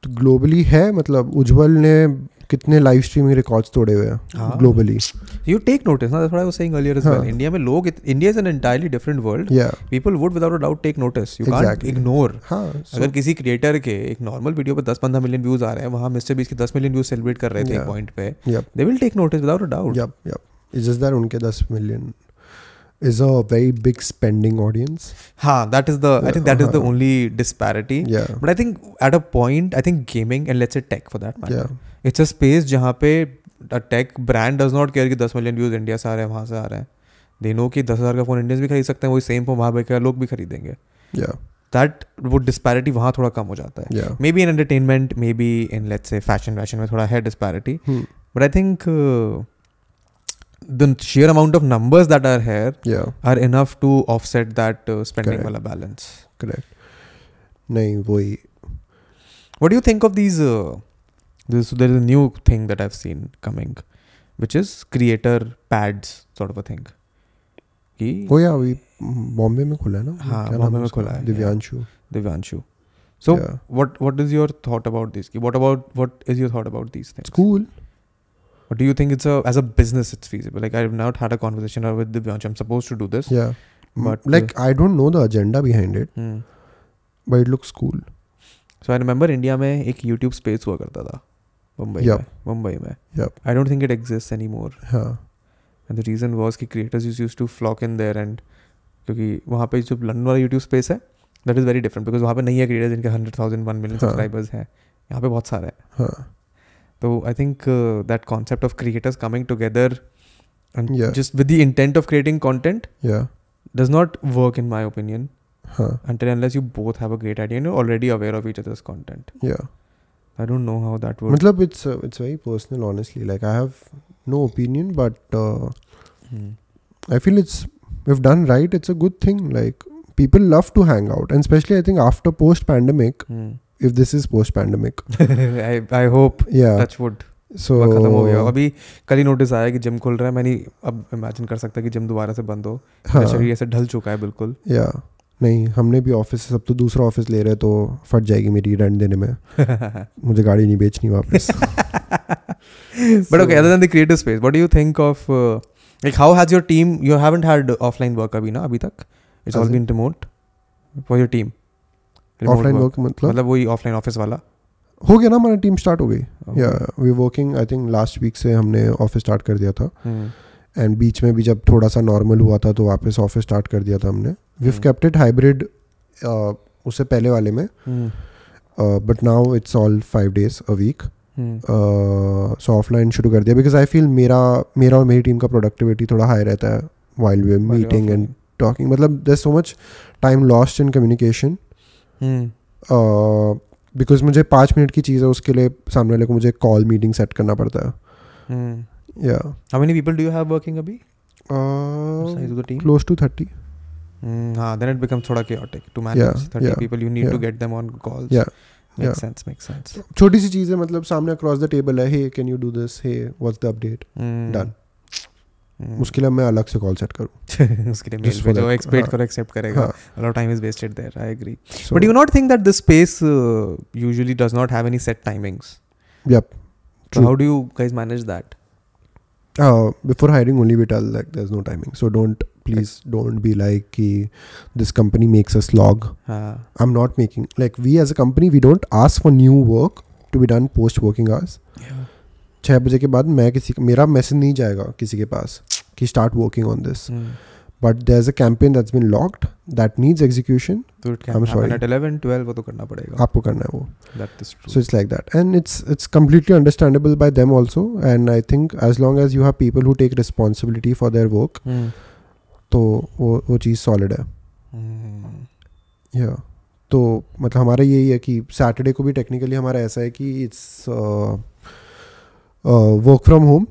तो ग्लोबली है, मतलब उज्जवल ने कितने लाइव स्ट्रीमिंग रिकॉर्ड्स तोड़े हुए हैं ग्लोबली. यू टेक नोटिस ना, that's what I was saying earlier as well. India में लोग, India is an entirely different world. People would without a doubt take notice. You can't ignore. अगर किसी creator के एक नॉर्मल वीडियो पे 10-15 million views आ रहे हैं, वहाँ मिस्टर बीस्ट के 10 मिलियन व्यूज सेलिब्रेट कर रहे थे एक पॉइंट पे, they will take notice without a doubt. It's just that उनके 10 million is a very big spending audience. That is the I think that is the only disparity. But I think at a point, I think gaming and let's say tech for that matter, it's a space जहाँ पे a tech brand does not care कि 10 million views India से आ रहे हैं, वहाँ से आ रहे हैं. दे नो कि 10,000 का फ़ोन इंडियंस भी खरीद सकते हैं, वही सेम फ़ोन वहाँ बैठे लोग भी खरीदेंगे. दैट वो डिस्पैरिटी वहाँ थोड़ा कम हो जाता है. May be in entertainment, may be in let's say fashion में थोड़ा है disparity, but I think the sheer amount of numbers that are here are enough to offset that spending wala balance. Correct. nahi wohi. What do you think of these there is a new thing that I've seen coming, which is creator pads sort of a thing. Oh yeah, we Bombay में खुला है ना. हाँ, बॉम्बे में खुला है. Divyanshu. So what is your thought about this? What is your thought about these things? It's cool. But do you think as a business it's feasible? Like, I've not had a conversation with Divyansh. I'm supposed to do this. Yeah. But like, I don't know the agenda behind it. But it looks cool. So I remember India में एक YouTube space हुआ करता था. Mumbai में. Yep. I don't think it exists anymore. हाँ. And the reason was कि creators used to flock in there, and क्योंकि वहाँ पे जो लंदन वाला YouTube space है, that is very different because वहाँ पे नहीं है creators जिनके 100,000 1 million subscribers हैं. यहाँ पे बहुत सारे हैं. हाँ. So I think that concept of creators coming together and just with the intent of creating content does not work in my opinion until unless you both have a great idea and you're already aware of each other's content. I don't know how that works. Matlab it's very personal, honestly. Like, I have no opinion, but I feel if done right, it's a good thing. Like, people love to hang out, and especially I think after post-pandemic, if this is post-pandemic. I hope. Yeah. Touch wood. So खत्म हो गया. अभी कल ही notice आया कि gym खुल रहा है. मैं नहीं अब इमेजिन कर सकता कि जिम दोबारा से बंद हो. मेरा शरीर ऐसे ढल चुका है बिल्कुल. नहीं, हमने भी ऑफिस से सब तो दूसरा ऑफिस ले रहे, तो फट जाएगी मेरी रेंट देने में. मुझे गाड़ी नहीं बेचनी वापस. But okay, other than the creative space, what do you think of like how has your team? You haven't had offline work अभी ना अभी तक. It's all been remote for your team. Offline work मतलब वही offline office वाला हो गया ना. हमारी टीम स्टार्ट हो गई. We working I think last week से हमने ऑफिस स्टार्ट कर दिया था. एंड बीच में भी जब थोड़ा सा नॉर्मल हुआ था तो वापस ऑफिस स्टार्ट कर दिया था हमने. वीव केप्ट इट हाइब्रिड उससे पहले वाले में, but now it's all 5 days a week. So offline शुरू कर दिया बिकॉज आई फील मेरा और मेरी टीम का प्रोडक्टिविटी थोड़ा हाई रहता है while we are meeting and talking. मतलब there's so much time lost in communication. Because मुझे 5 मिनट की चीज़ है, उसके लिए सामने वाले को मुझे कॉल मीटिंग सेट करना पड़ता है. How many people do you have working अभी? Size of the team? Close to 30. हाँ, then it becomes थोड़ा chaotic to manage 30 people. You need to get them on calls. Makes sense. छोटी सी चीज़ है, मतलब सामने across the table है, hey can you do this, hey what's the update, done. उसके लिए मैं अलग से कॉल सेट करूँ. उसके लिए मेल भेजो, एक्सपेक्ट करो, एक्सेप्ट करेगा. A lot of time is wasted there. I agree. But do you not think that this space usually does not have any set timings? Yep. So how do you guys manage that? Before hiring only we tell like there's no timing. So please don't be like ki this company makes us log. I'm not making, like, we as a company we don't ask for new work to be done post working hours. 6 बजे के बाद मेरा message नहीं जाएगा किसी के पास कि start working on this. But there is a campaign that's been locked that needs execution. I am sorry, at 11-12 वो तो करना पड़ेगा, आपको करना है वो. That is true. So it's like that and it's completely understandable by them also. And I think as long as you have people who take responsibility for their work, तो वो चीज़ सॉलिड है. तो मतलब हमारा यही है कि सैटरडे को भी टेक्निकली हमारा ऐसा है कि इट्स वर्क फ्रॉम होम.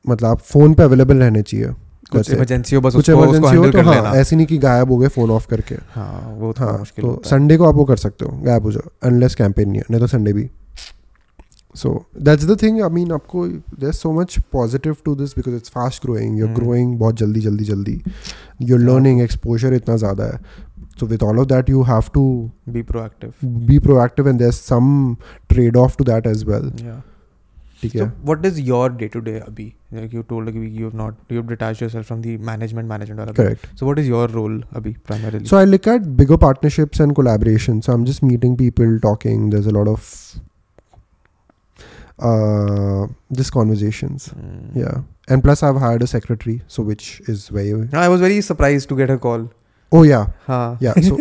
मतलब आप फ़ोन पे अवेलेबल रहने चाहिए. कुछ इमरजेंसी हो, बस कुछ इमरजेंसी हो तो हाँ, ऐसे नहीं कि गायब हो गए फ़ोन ऑफ करके. वो मुश्किल तो संडे को आप वो कर सकते हो, गायब हो जाओ, अनलेस कैंपेन नहीं है, नहीं तो संडे भी. So that's the thing. I mean आपको there is so much positive to this because it's fast growing. You are growing बहुत जल्दी. यू आर लर्निंग, एक्सपोजर इतना ज़्यादा है. So with all of that you have to be proactive and there's some trade-off to that as well. So what is your day-to-day abhi? Like you told, like you've detached yourself from the management. Correct. So what is your role abhi primarily? So I look at bigger partnerships and collaborations. So I'm just meeting people, talking. There's a lot of just conversations. And plus I've hired a secretary, so which is very... I was very surprised to get a call. Oh yeah. So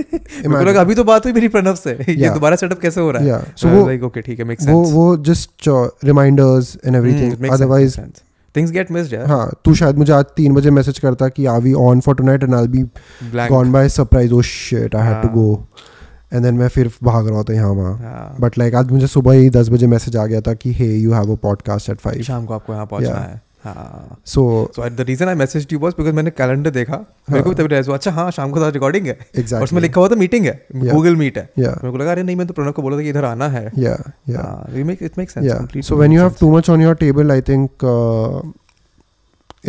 imagine, अभी तो बात हुई मेरी प्रणव से, ये दोबारा setup कैसे हो रहा है. So वो like okay ठीक है, makes sense. वो just reminders and everything. Otherwise things get missed यार. हाँ, तू शायद मुझे आज 3 बजे मैसेज करता कि are we on for tonight and I'll be gone by surprise. Oh shit, I had to go. And then मैं फिर भाग रहा था यहाँ वहाँ. But like आज मुझे सुबह ही 10 बजे मैसेज आ गया था कि hey, you have a podcast at 5. शाम को आपको यहाँ पहुँचना है. So the reason I messaged you was because मैंने कैलेंडर देखा. मेरे को तभी realize हुआ, अच्छा हाँ शाम को रिकॉर्डिंग है. Exactly. उसमें लिखा हुआ था मीटिंग है. Google Meet है. मेरे को लगा अरे नहीं, मैं तो प्रणव को बोला था कि इधर आना है. It makes sense. So when you have too much on your table, I think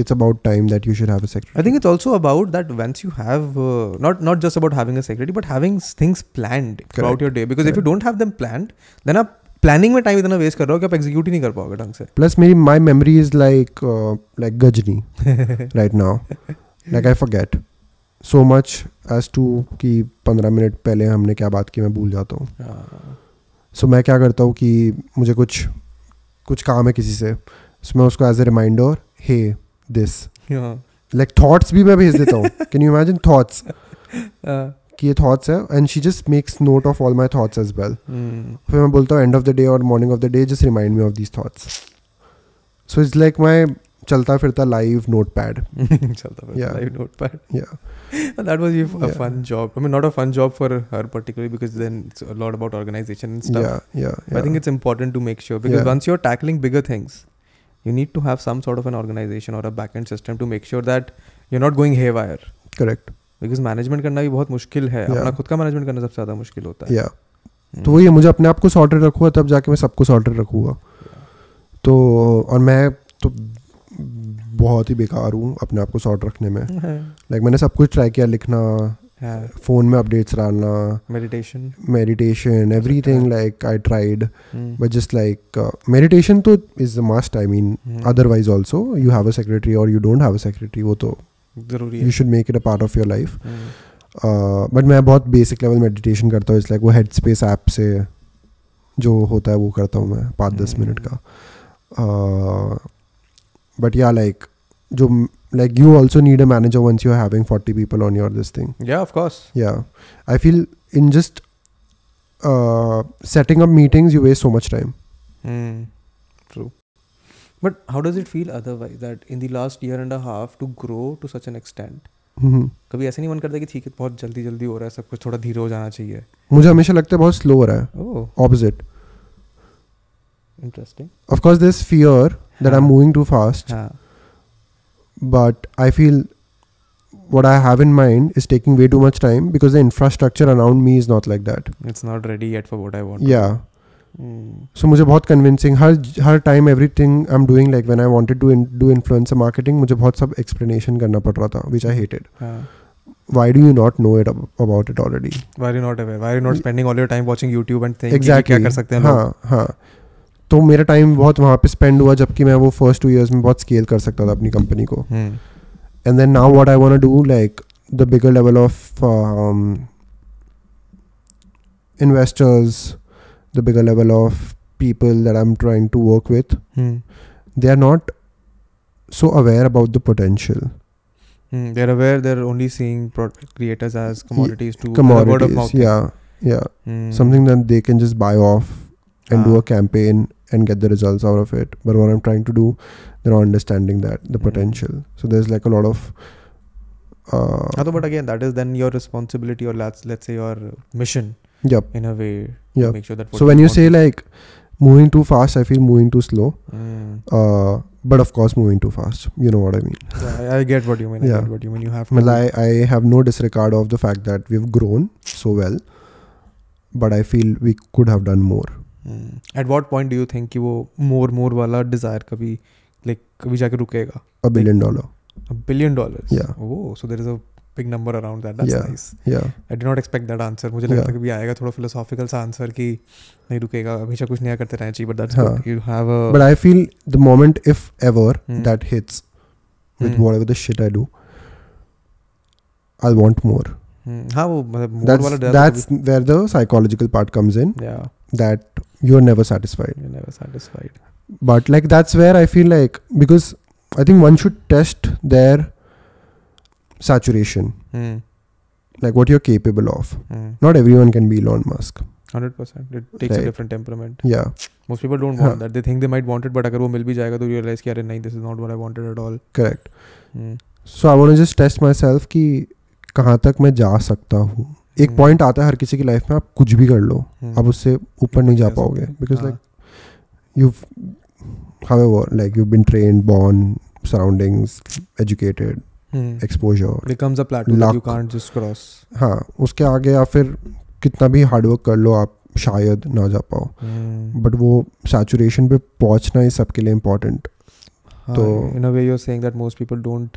it's about time that you should have a secretary. I think it's also about that once you have not just about having a secretary, but having things planned throughout your day. Because if you don't have them planned, then आप planning में time इतना waste कर रहे हो कि आप execute ही नहीं कर पाओगे ढंग से. प्लस मेरी my memory is like Ghajini right now. Like I forget so much as to कि 15 मिनट पहले हमने क्या बात की मैं भूल जाता हूँ. सो मैं क्या करता हूँ कि मुझे कुछ काम है किसी से, सो मैं उसको as a reminder hey this like thoughts भी मैं भेज देता हूँ. कैन यू इमेजिन थॉट्स कि ये थॉट्स है and she just makes note of all my thoughts as well. फिर मैं बोलता हूँ एंड ऑफ द डे और morning of the day just remind me of these thoughts. So it's like my चलता फिरता live notepad. Live notepad. That was a fun job. I mean, not a fun job for her particularly, because then it's a lot about organization and stuff. But I think it's important to make sure, because once you're tackling bigger things, you need to have some sort of an organization or a backend system to make sure that you're not going haywire. Correct. Because management करना भी बहुत मुश्किल है. अपना खुद का management करना सबसे ज़्यादा मुश्किल होता है. तो वही है, मुझे अपने आप को सॉर्टेड रखूँगा तब जाके मैं सबको सॉर्टेड रखूँगा. तो और मैं तो बहुत ही बेकार हूँ अपने आप को सॉर्ट रखने में. लाइक मैंने सब कुछ ट्राई किया, लिखना, फ़ोन में अपडेट्स डालना, meditation everything. Like I tried but just like meditation तो is a must. I mean otherwise also you have a secretary और you don't have a secretary, वो तो जरूरी है. You should make it a part of your life. But मैं बहुत basic level meditation करता हूँ. इट्स लाइक वो हेड स्पेस ऐप से जो होता है वो करता हूँ मैं 5-10 मिनट का. बट या लाइक जो like you also need a manager once you're having 40 people on your this thing. Yeah, of course. Yeah, I feel in just setting up meetings you waste so much time. True. But how does it feel otherwise, that in the last year and a half to grow to such an extent? कभी ऐसे नहीं मन करता कि ठीक है बहुत जल्दी हो रहा है सब कुछ, थोड़ा धीरे हो जाना चाहिए? मुझे हमेशा लगता है बहुत स्लो हो रहा है. Opposite. Interesting. Of course there's fear that I'm moving too fast. But I feel what I have in mind is taking way too much time because the infrastructure around me is not like that. It's not ready yet for what I want. Yeah. So मुझे बहुत convincing her time everything I'm doing, like when I wanted to do influencer marketing, मुझे बहुत सब explanation करना पड़ रहा था, which I hated. Why do you not know it about it already? Why are you not aware? Why are you not spending all your time watching YouTube and thinking exactly. क्या कर सकते हैं लोग? हाँ. तो मेरा टाइम बहुत वहाँ पे स्पेंड हुआ जबकि मैं वो फर्स्ट 2 years में बहुत स्केल कर सकता था अपनी कंपनी को. And then now what I want to do, like the bigger level of investors, the bigger level of people that I am trying to work with, they are not so aware about the potential. They're aware, they're only seeing creators as commodities to commodities, word of mouth. Yeah. Something that they can just buy off and do a campaign and get the results out of it. But what I'm trying to do, they're not understanding the potential. So there's like a lot of but again, that is then your responsibility, or let's say your mission. Yep. In a way, yep. Make sure that. So when you say like moving too fast, I feel moving too slow. But of course moving too fast. You know what I mean. Yeah, I get what you mean. I get what you mean. You have to. Well, I have no disregard of the fact that we've grown so well, but I feel we could have done more. At what point do you think कि वो more वाला desire कभी जाके रुकेगा? $1 billion. $1 billion? Yeah. Oh, so there is a big number around that. That's nice. Yeah. I did not expect that answer. मुझे लगा था कभी आएगा थोड़ा philosophical सा answer कि नहीं रुकेगा, हमेशा कुछ नया करते रहना चाहिए. But that's good. You have a. But I feel the moment, if ever, that hits with whatever the shit I do, I'll want more. हाँ वो मतलब that's where the psychological part comes in. Yeah. That you're never satisfied. You're never satisfied. But like that's where I feel like, because I think one should test their saturation. Like what you're capable of. Not everyone can be Elon Musk. 100%. It takes a different temperament. Yeah. Most people don't want that. They think they might want it, but अगर वो मिल भी जाएगा तो realize कि अरे नहीं, this is not what I wanted at all. Correct. So I want to just test myself कि कहाँ तक मैं जा सकता हूँ. एक point आता है हर किसी की लाइफ में, आप कुछ भी कर लो, आप उससे ऊपर नहीं जा पाओगे. Because like you've, however, like you've been trained, born, surroundings, educated, exposure. Becomes a plateau that you can't just cross. हाँ, उसके आगे या फिर कितना भी हार्ड वर्क कर लो आप शायद ना जा पाओ. बट वो सैचुरेशन पे पहुंचना ही सबके लिए इम्पोर्टेंट. तो in a way you're saying that most people don't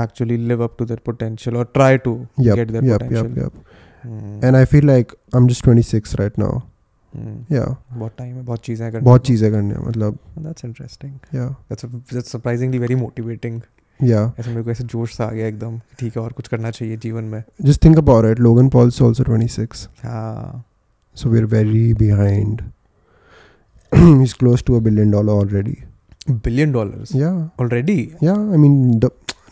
actually live up to their potential or try to get their potential. And I feel like I'm just 26 right now. Yeah. बहुत time है, बहुत चीज़ें करने हैं मतलब. That's interesting. Yeah. That's surprisingly very motivating. Yeah. ऐसे मेरे को ऐसे जोश सा आ गया एकदम, ठीक है और कुछ करना चाहिए जीवन में. Just think about it. Logan Paul's also 26. हाँ. So we're very behind. He's close to $1 billion already. $1 billion? Yeah. Already? Yeah. I mean,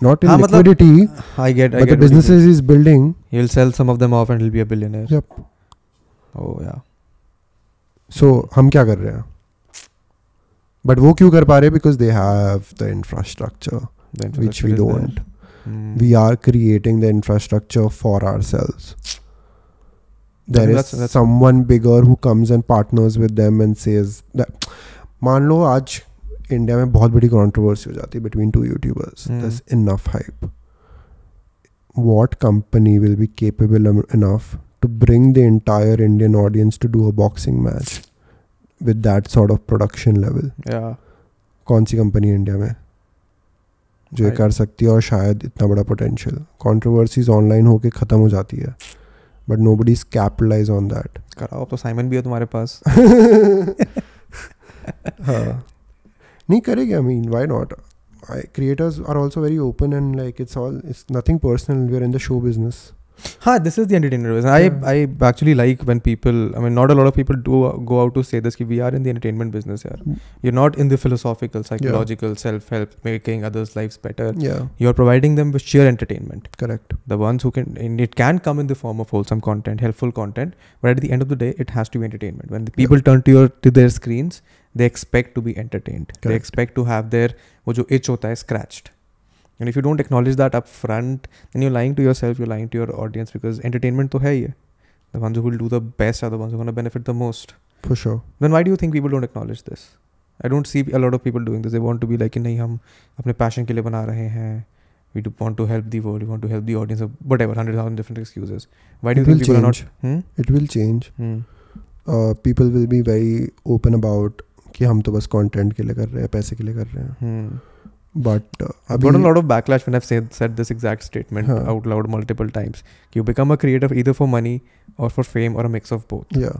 not in liquidity. I get but the businesses he's building. He'll sell some of them off and he'll be a billionaire. Yep. Oh yeah. So हम क्या कर रहे हैं? But वो क्यों कर पा रहे? Because they have the infrastructure. Which we don't. We are creating the infrastructure for ourselves. There is someone bigger who comes and partners with them and says that. मान लो आज इंडिया में बहुत बड़ी controversy हो जाती है between two YouTubers. There's enough hype. What company will be capable enough to bring the entire Indian audience to do a boxing match with that sort of production level? Yeah. कौन सी company India में जो ये कर सकती है और शायद इतना बड़ा पोटेंशियल. कंट्रोवर्सीज ऑनलाइन होके ख़त्म हो जाती है but nobody is capitalize on that. कराओ तो साइमन भी है तुम्हारे पास. हाँ नहीं करेंगे. I mean why not. Creators are also very open and like it's nothing personal. We are in the show business. This is the entertainment business. I actually like when people, I mean, not a lot of people do go out to say this, ki we are in the entertainment business. You're not in the philosophical, psychological, self-help, making others' lives better. You're providing them with sheer entertainment. Correct. The ones who can, and it can come in the form of wholesome content, helpful content, but at the end of the day, it has to be entertainment. When the people turn to their screens, they expect to be entertained. Correct. They expect to have their, wo jo itch hota hai, scratched. And if you don't acknowledge that up front, then you're lying to yourself, you're lying to your audience, because entertainment to hai ye. The ones who will do the best are the ones who are going to benefit the most. For sure. Then why do you think people don't acknowledge this? I don't see a lot of people doing this. They want to be like, nahi, hum apne passion ke liye bana rahe hain. We do want to help the world, we want to help the audience, whatever, 100,000 different excuses. Why do you think people are not? It will change. People will be very open about कि हम तो बस content के लिए कर रहे हैं, पैसे के लिए कर रहे हैं. But I've got a lot of backlash when I've said this exact statement out loud multiple times. You become a creator either for money or for fame or a mix of both. Yeah.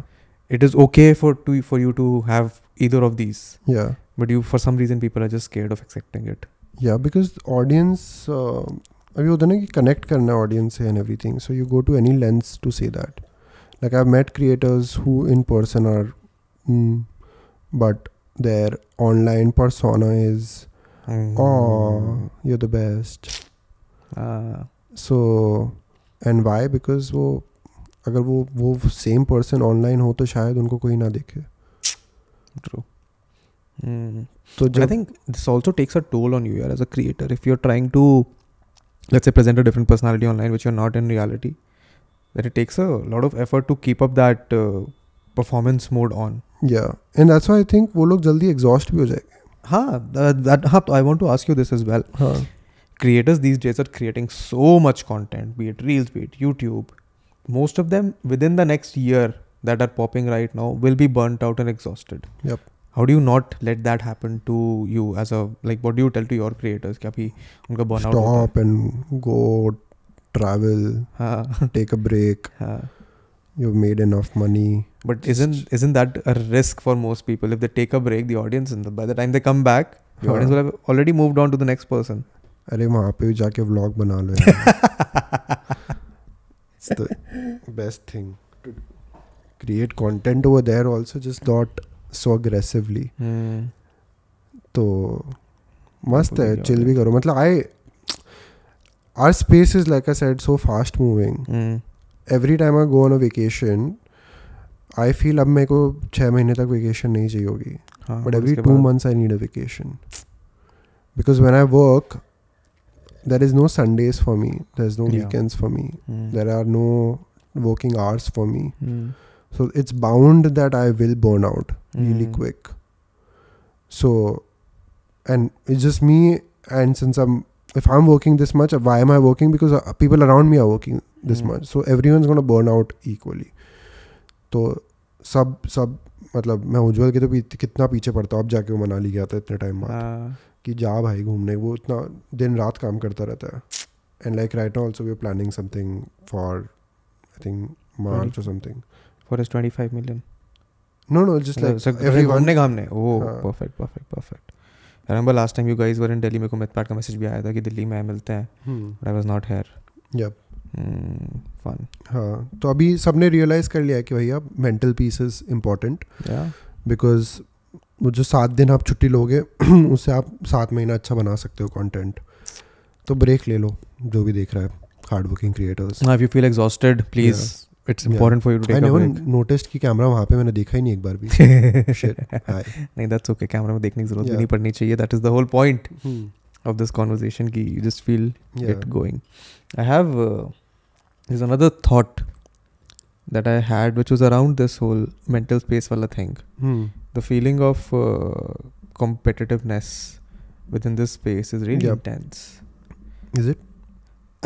It is okay for you to have either of these. Yeah. But for some reason people are just scared of accepting it. Yeah, because audience अभी होता है ना कि connect करना audience से and everything. So you go to any lengths to say that. Like I've met creators who in person are, but their online persona is, oh, you're the best. So, and why? Because वो अगर वो same person online हो तो शायद उनको कोई ना देखे. True. But I think this also takes a toll on you as a creator. If you're trying to, let's say, present a different personality online which you're not in reality, then it takes a lot of effort to keep up that performance mode on. Yeah, and that's why I think वो लोग जल्दी exhaust भी हो जाएंगे. I want to ask you this as well. Creators these days are creating so much content, be it Reels, be it YouTube. Most of them within the next year that are popping right now will be burnt out and exhausted. Yep. How do you not let that happen to you as a, like, what do you tell to your creators? कि अभी उनका burnout stop and go travel, take a break. You've made enough money. But isn't that a risk for most people? If they take a break, the audience, and by the time they come back, the audience will have already moved on to the next person. अरे वहाँ पे भी जाके vlog बना लो यार. It's the best thing to create content over there also, just not so aggressively. तो मस्त है, chill भी करो. मतलब our space is, like I said, so fast moving. Every time I go on a vacation, I feel अब मेरे को 6 महीने तक vacation नहीं चाहिए होगी. But every 2 months I need a vacation. Because when I work, there is no Sundays for me. There's no weekends for me. There are no working hours for me. So it's bound that I will burn out really quick. So, and it's just me. And if I'm working this much, why am I working? Because people around me are working this much. So everyone's going to burn out equally. तो सब मतलब मैं उज्जवल के तो कितना पीछे पड़ता हूँ. अब जाके वो मनाली गया था इतने टाइम बाद कि जा भाई घूमने. वो इतना दिन रात काम करता रहता है. And like right now also we're planning something for I think March or something. For his 25 million. No, just like everyone. घूमने. Oh, perfect. I remember last time you guys were in Delhi, मेरे को मितपाट का message भी आया था कि दिल्ली में मिलते हैं. But I was not here. Yep. Fun. हाँ, तो अभी सबने रियलाइज कर लिया है कि भैया mental peace is important. Because वो जो 7 दिन आप छुट्टी लोगे उससे आप 7 महीना अच्छा बना सकते हो कंटेंट. तो ब्रेक ले लो जो भी देख रहा है, hard working creators. If you feel exhausted, please. It's important for you to take a break. I never noticed कि कैमरा वहाँ पे मैंने देखा ही नहीं एक बार भी. Shit. नहीं, that's okay. कैमरा में देखने की जरूरत भी नहीं पड़नी चाहिए. That is the whole point of this conversation कि you just feel it going. I have there's another thought that I had which was around this whole mental space wala thing. The feeling of competitiveness within this space is really intense. Is it?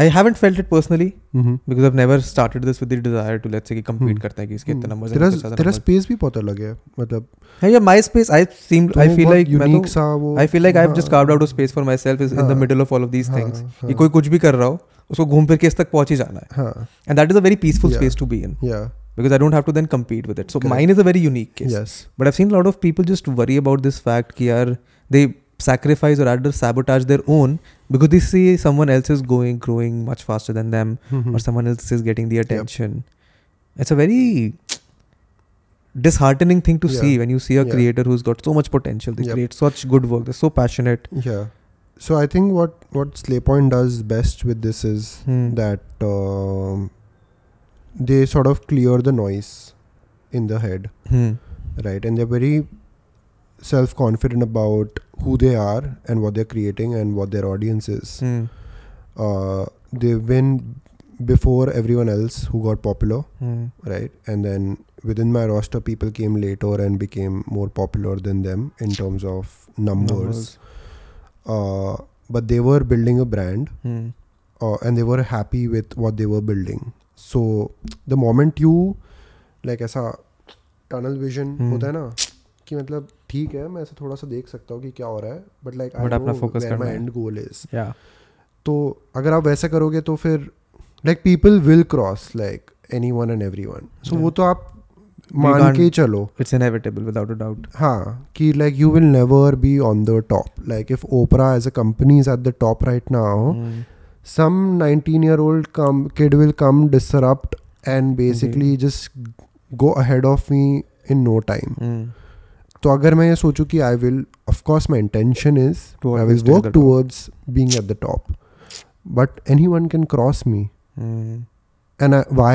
I haven't felt it personally because I've never started this with the desire to let's say कि compete करते हैं कि इसके इतने numbers हैं. तेरा space भी बहुत अलग है मतलब. Yeah, my space I feel like unique सा वो. I feel like I've just carved out a space for myself is in the middle of all of these things. कि कोई कुछ भी कर रहा हो उसको घूम फिर के इस तक पहुंच ही जाना है. And that is a very peaceful space to be in. Because I don't have to then compete with it. So mine is a very unique case. Yes. But I've seen a lot of people just worry about this fact कि यार they sacrifice or rather sabotage their own because they see someone else is growing much faster than them or someone else is getting the attention. It's a very disheartening thing to see when you see a creator who's got so much potential. They create such good work. They're so passionate. Yeah. So I think what Slaypoint does best with this is that they sort of clear the noise in the head. Right. And they're very self-confident about who they are and what they're creating and what their audience is. They win before everyone else who got popular, right? And then within my roster, people came later and became more popular than them in terms of numbers. But they were building a brand and they were happy with what they were building. So the moment you like ऐसा tunnel vision होता है ना कि मतलब ठीक है मैं ऐसे थोड़ा सा देख सकता हूँ कि क्या हो रहा है but like I know where my end goal is. तो अगर आप वैसा करोगे तो फिर like people will cross like anyone and everyone. So वो तो आप मान के चलो it's inevitable without a doubt. हाँ कि like you will never be on the top. Like if Oprah as a company is at the top right now, some 19-year-old kid will come disrupt and basically just go ahead of me in no time. तो अगर मैं ये सोचूं कि I will, of course my intention is I will work towards being at the top, but anyone can cross me. And why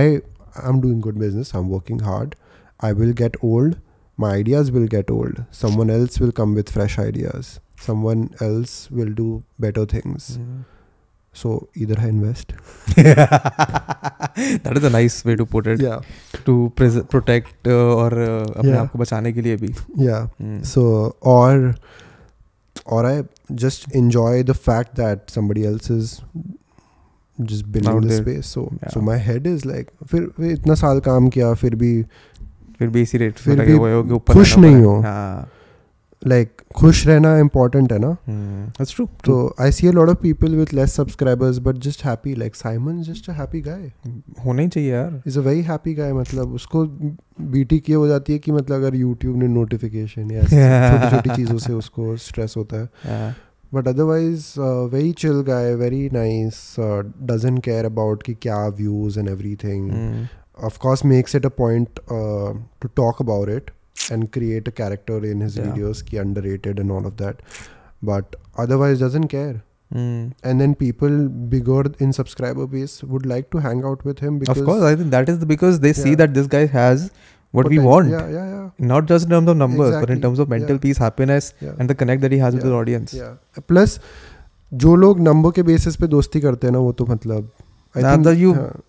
I'm doing good business, I'm working hard, I will get old, my ideas will get old, someone else will come with fresh ideas, someone else will do better things. So either I invest. That is a nice way to put it. Yeah. To protect और अपने आप को बचाने के लिए भी. Yeah. So or I just enjoy the fact that somebody else is just building the space. So my head is like फिर इतना साल काम किया फिर भी इसी रेट फिर भी खुश नहीं हो. Like खुश रहना important है ना. That's true. So I see a lot of people with less subscribers but just happy. Like Simon's just a happy guy. होना ही चाहिए यार. He's a very happy guy. मतलब उसको BT की हो जाती है कि मतलब अगर YouTube ने notification या छोटी-छोटी चीज़ों से उसको stress होता है. But otherwise very chill guy, very nice. Doesn't care about कि क्या views and everything. Of course makes it a point to talk about it and create a character in his videos ki underrated and all of that, but otherwise doesn't care. And then people bigger in subscriber base would like to hang out with him because of course I think that is because they see that this guy has what we want. Yeah. Not just in terms of numbers, but Exactly. in terms of mental peace, happiness, and the connect that he has with the audience. Yeah. Plus, जो लोग number के basis पे दोस्ती करते हैं ना, वो तो मतलब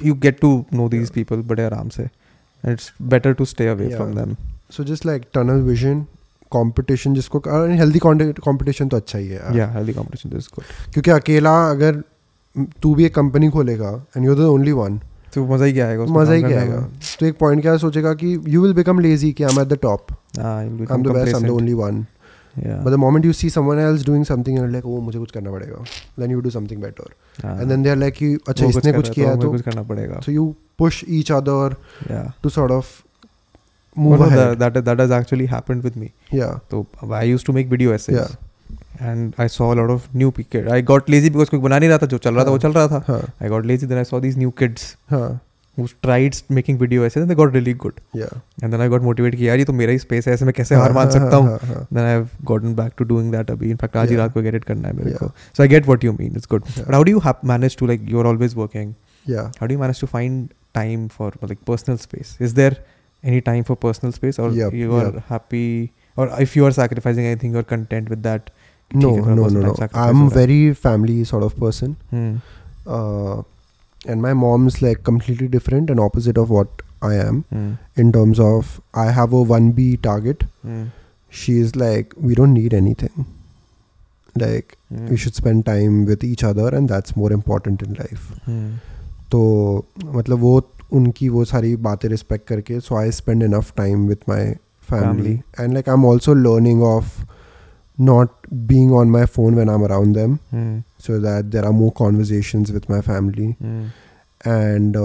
you get to know these people बड़े आराम से, and it's better to stay away from them. So just like tunnel vision, competition जिसको healthy competition तो अच्छा ही है. Yeah, healthy competition is good. क्योंकि अकेला अगर तू भी एक कंपनी खोलेगा and you're the only one, तो मजा ही क्या आएगा? मजा ही क्या आएगा? तो एक पॉइंट क्या सोचेगा कि you will become lazy कि I'm at the top, I'm the best, I'm the only one. Yeah. But the moment you see someone else doing something, you're like, oh, मुझे कुछ करना पड़ेगा. Then you do something better. And then they're like, अच्छा इसने कुछ किया है तो कुछ करना पड़ेगा. So you push each other to sort of move ahead. That has actually happened with me. Yeah. So I used to make video essays. Yeah. And I saw a lot of new kids. I got lazy because कोई बना नहीं रहा था, जो चल रहा था वो चल रहा था. I got lazy, then I saw these new kids who tried making video essays and they got really good. Yeah. And then I got motivated कि यार ये तो मेरा ही space है, ऐसे मैं कैसे हार मान सकता हूँ. Then I've gotten back to doing that अभी. In fact आज ही रात को edit करना है मेरे को. So I get what you mean. It's good. But how do you manage to, like, you're always working. Yeah. How do you manage to find time for like personal space? Is there any time for personal space, or you are happy, or if you are sacrificing anything, you're content with that? No. I'm very family sort of person. And my mom's like completely different and opposite of what I am in terms of I have a 1B target. She is like, we don't need anything. Like, we should spend time with each other and that's more important in life. तो मतलब वो उनकी वो सारी बातें respect करके, so I spend enough time with my family. And like I'm also learning of not being on my phone when I'm around them, so that there are more conversations with my family. And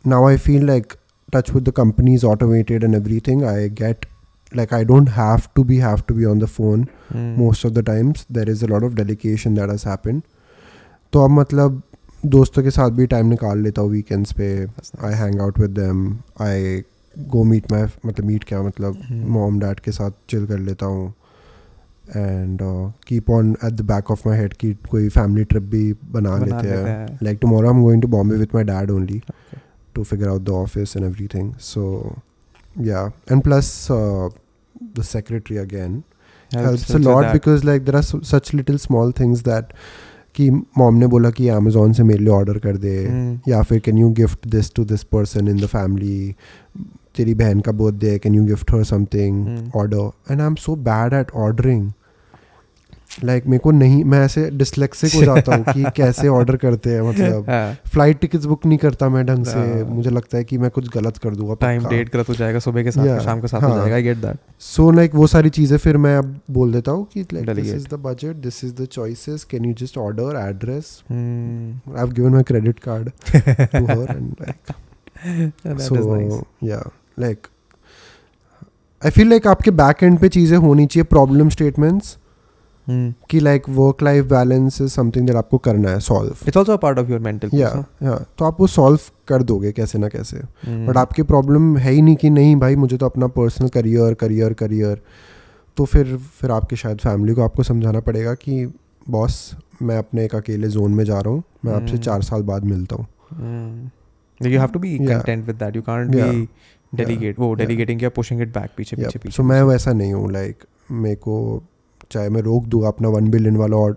now I feel like touch with the company is automated and everything. I get like I don't have to be on the phone most of the times. There is a lot of delegation that has happened. तो अब मतलब दोस्तों के साथ भी time निकाल लेता हूँ वीकेंड्स पे. I hang out with them. I go meet my mom dad के साथ चिल कर लेता हूँ. And keep on at the back of my head कि कोई family trip भी बना लेते हैं. Like tomorrow I'm going to Bombay with my dad only to figure out the office and everything. So yeah, and plus the secretary again helps a lot because like there are such little small things that कि mom ने बोला कि Amazon से मेरे लिए order कर दे, या फिर can you gift this to this person in the family, तेरी बहन का birthday, can you gift her something, order. And I'm so bad at ordering. Like मेरे को नहीं, मैं ऐसे डिस्लेक्सिक हो जाता हूँ कि कैसे ऑर्डर करते हैं. मतलब फ्लाइट टिकट्स बुक नहीं करता मैं ढंग से. मुझे लगता है कि मैं कुछ गलत कर दूंगा. टाइम डेट गलत हो जाएगा, सुबह के साथ शाम के साथ हो जाएगा. I get that. So like वो सारी चीज़ें फिर मैं अब बोल देता हूँ कि like this is the budget, this is the choices, can you just order address. I have given my credit card to her and like so या लाइक आई फील लाइक आपके बैक एंड पे चीज़ें होनी चाहिए, problem statements कि like work life balance is something that आपको करना है solve. It's also a part of your mental peace. तो आप वो सॉल्व कर दोगे कैसे ना कैसे. बट आपकी प्रॉब्लम है ही नहीं कि नहीं भाई मुझे तो अपना पर्सनल करियर. तो फिर आपके शायद फैमिली को आपको समझाना पड़ेगा कि बॉस मैं अपने एक अकेले जोन में जा रहा हूँ, मैं आपसे 4 साल बाद मिलता हूँ. You have to be content with that. You can't be delegating या pushing it back पीछे. So मैं वैसा नहीं हूँ. लाइक मेरे को चाहे मैं रोक दूँ अपना 1 billion वाला और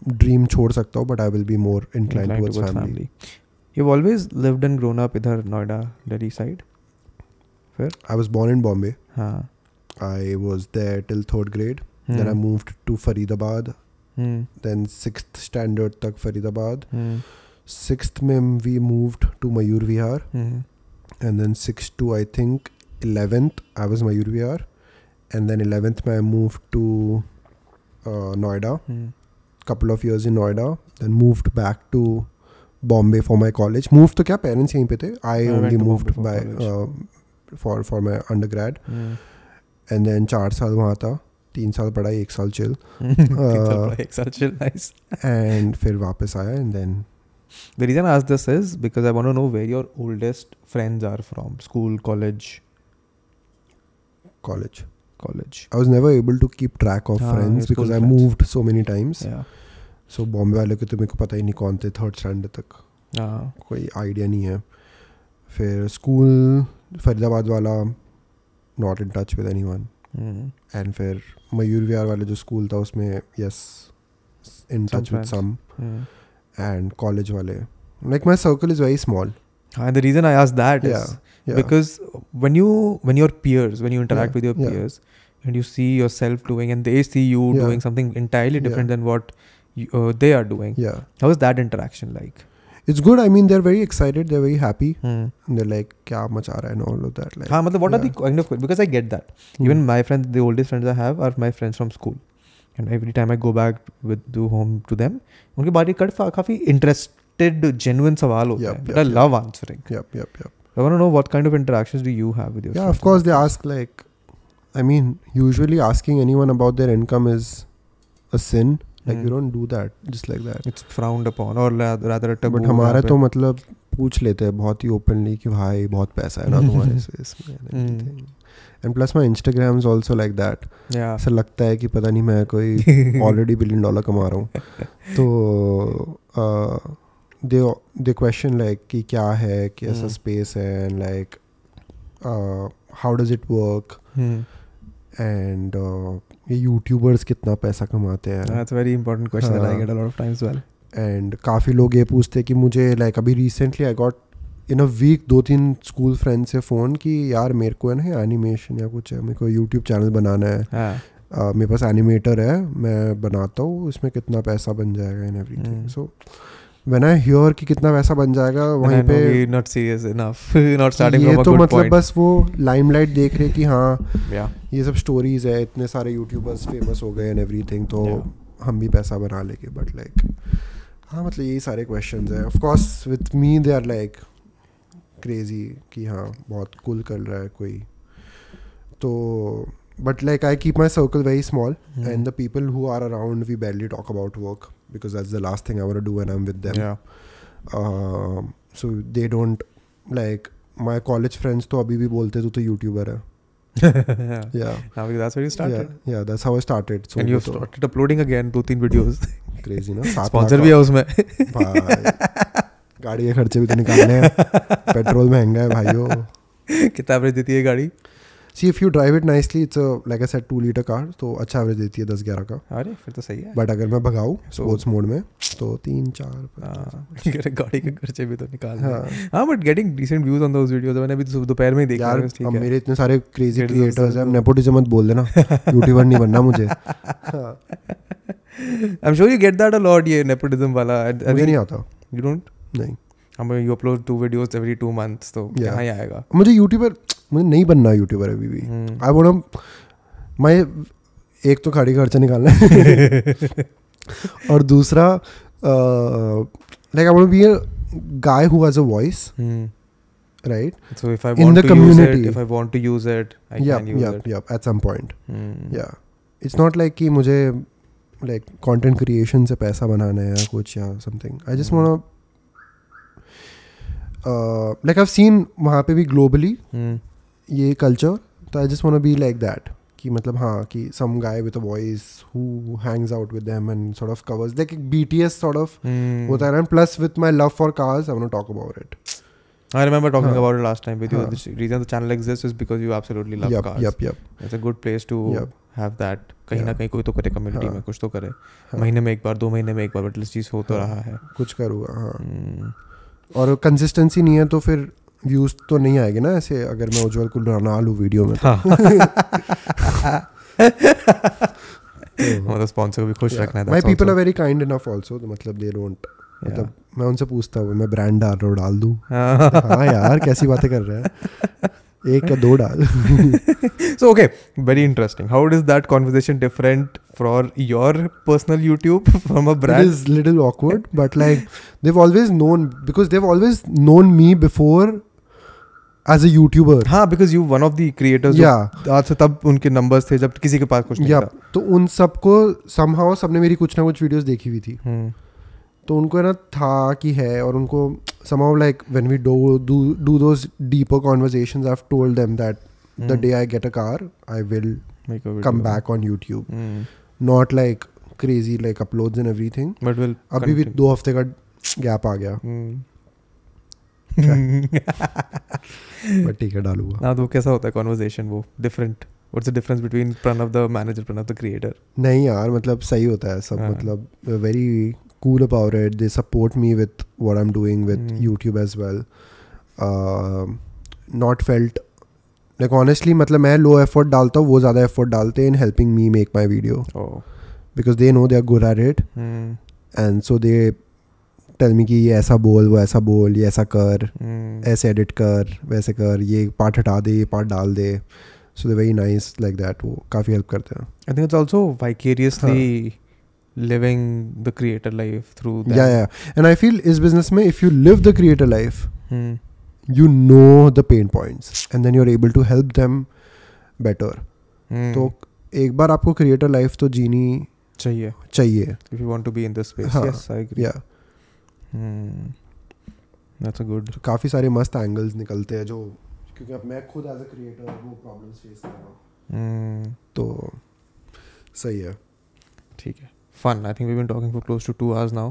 ड्रीम छोड़ सकता हूँ, but I will be more inclined towards family. You've always lived and grown up इधर नोएडा दिल्ली साइड? फिर I was born in Bombay. हाँ. I was there till 3rd grade. Then I moved to Faridabad. Then 6th standard तक Faridabad. 6th में we moved to Mayur Vihar. And then 6th to I think 11th I was Mayur Vihar. And then 11th I moved to Noida. Couple of years in Noida. Then moved back to Bombay for my college. Moved तो क्या parents यहीं पे थे. I only moved by for my undergrad. And then 4 साल वहाँ था. 3 साल पढ़ाई, 1 साल chill. 1 साल chill, nice. And फिर वापस आया. And then the reason I ask this is because I want to know where your oldest friends are from. School, college. I was never able to keep track of friends because I moved so many times. So Bombay वाले के तो मेरे को पता ही नहीं कौन थे 3rd standard तक. कोई आइडिया नहीं है. फिर स्कूल फरीदाबाद वाला not in touch with anyone, and फिर मयूर विहार वाले जो स्कूल था उसमें yes in touch with some, and college वाले like my circle is very small. And the reason I asked that is because when your peers, when you interact with your peers and you see yourself doing and they see you doing something entirely different than what they are doing, how is that interaction like? It's good. I mean, they're very excited, they're very happy, and they're like kya macha raha hai and all of that, like matlab what are the kind of, because I get that even my friends, the oldest friends I have are my friends from school, and every time I go back to home to them, unke बारे काफी interest genuine सवाल होते हैं, but I love answering. Yep. I want to know what kind of interactions do you have with your friends? Of course they ask, like, I mean, usually asking anyone about their income is a sin. Like you don't do that just like that. It's frowned upon or rather a taboo. But हमारा तो मतलब पूछ लेते हैं बहुत ही openly कि भाई बहुत पैसा है ना तुम्हारे इसमें. And plus my Instagram is also like that. ऐसा लगता है कि पता नहीं मैं कोई already $1 billion कमा रहा हूँ. तो they question like कि क्या है, कैसा space है, and like how does it work, and ये YouTubers कितना पैसा कमाते हैं. That's a very important question that I get a lot of times well. And काफ़ी लोग ये पूछते हैं कि मुझे like अभी recently I got in a week 2-3 school friend से फ़ोन कि यार मेरे को है ना एनिमेशन या कुछ है, मेरे को YouTube चैनल बनाना है, मेरे पास एनिमेटर है, मैं बनाता हूँ, इसमें कितना पैसा बन जाएगा and everything. So when I hear कि कितना पैसा बन जाएगा वहीं पे not serious enough, not starting from a ये तो good मतलब point. बस वो लाइमलाइट देख रहे कि हाँ ये सब स्टोरीज है, इतने सारे यूट्यूबर्स फेमस हो गए एंड एवरीथिंग, तो हम भी पैसा बना लेंगे. बट लाइक हाँ मतलब यही सारे क्वेश्चंस हैं. Of course with me they are like crazy कि हाँ बहुत कूल कर रहा है कोई, तो but like I keep my circle very small, and the people who are around, we barely talk about work because that's the last thing I want to do when I'm with them. So they don't like my college friends तो अभी भी बोलते तू तो YouTuber है. Now that's where you started. Yeah, that's how I started. So and you've started uploading again 2-3 videos. Crazy ना. Sponsor भी है उसमें. गाड़ी के खर्चे भी तो निकालने हैं. पेट्रोल महंगा है भाइयों. कितना एवरेज देती है गाड़ी? See, if you drive it nicely, it's a, like I said, 2-liter car, तो अच्छा एवरेज देती है 10-11 का. अरे फिर तो सही है. बट अगर मैं भगाऊँ स्पोर्ट्स मोड में तो 3-4. गाड़ी के खर्चे भी तो निकाल. हाँ but getting decent views on those videos. मैंने अभी दोपहर में ही देखा. यार अब मेरे इतने सारे क्रेजी क्रिएटर्स हैं. नेपोटिज्म मत बोल देना. यूट्यूबर नहीं बनना मुझे. I'm sure you get that a lot, ये nepotism वाला. मुझे नहीं आता. You don't? नहीं. हमें you upload 2 videos every 2 months, तो कहाँ ही आएगा. मुझे यूट्यूबर मुझे नहीं बनना यूट्यूबर अभी भी. आई वांट मैं एक तो गाड़ी खर्चा निकालना है और दूसरा like I want to be a guy who has a voice, right? So if I in want the to community, use it, if I want to use it, I can use it. Yeah, at some point. Yeah, it's not like कि मुझे like content creation से पैसा बनाना है या कुछ या something. I just wanna like I've seen वहाँ पे भी globally ये culture, तो I just wanna be like that कि मतलब हाँ कि some guy with a voice who hangs out with them and sort of covers like BTS sort of होता है ना. Plus with my love for cars, I wanna talk about it. I remember talking about it last time with you. The reason the channel exists is because you absolutely love cars. Yep. It's a good place to have that. कहीं ना कहीं कोई तो करे community में, कुछ तो करे. महीने में एक बार, 2 महीने में एक बार एटलीस्ट चीज़ हो तो रहा है. कुछ करूँगा. हाँ. और कंसिस्टेंसी नहीं है तो फिर व्यूज तो नहीं आएंगे ना ऐसे अगर मैं उज्जवल को ना लूँ वीडियो में. मतलब स्पॉन्सर को भी खुश रखना है. My people are very kind enough also, मतलब दे डोंट मतलब मैं उनसे पूछता हूँ मैं ब्रांड डाल रहा हूँ डाल दूँ. हाँ यार कैसी बातें कर रहे हैं, 1 या 2 डाल. So okay, very interesting. How is that conversation different for your personal YouTube from a brand? It is little awkward, but like they've always known because they've always known me before as a YouTuber. हाँ, because you one of the creators. Yeah. आज से तब उनके numbers थे जब किसी के पास कुछ नहीं था. तो उन सबको somehow सबने मेरी कुछ ना कुछ videos देखी हुई थी. तो उनको है ना था कि है और उनको somehow like when we do those deeper conversations, I've told them that the day I get a car, I will come back on YouTube. Not like crazy like uploads and everything. But will अभी भी 2 हफ्ते का gap आ गया. But ठीक है डालूंगा ना। तो कैसा होता है कॉन्वर्सेशन वो different? What's the difference between Pranav the manager, Pranav the creator? नहीं यार मतलब सही होता है सब, मतलब very cool about it. They support me with what I'm doing with YouTube as well. Not felt like honestly मतलब मैं low effort डालता हूँ, वो ज़्यादा effort डालते हैं in helping me make my video. Because they know they are good at it. And so they tell me कि ये ऐसा बोल, वो ऐसा बोल, ये ऐसा कर, ऐसे edit कर, वैसे कर, ये part हटा दे, ये part डाल दे. So they're very nice like that. वो काफ़ी help करते हैं. I think it's also vicariously living the creator life through them. Yeah. And I feel इस business में if you live the creator life, you know the pain points and then you're able to help them better. तो एक बार आपको creator life तो जीनी चाहिए. If you want to be in this space. Yes, I agree. Yeah. That's a good. काफ़ी सारे मस्त angles निकलते हैं जो, क्योंकि अब मैं खुद as a creator वो problems face कर रहा हूँ. तो सही है. ठीक है. Fun. I think we've been talking for close to 2 hours now.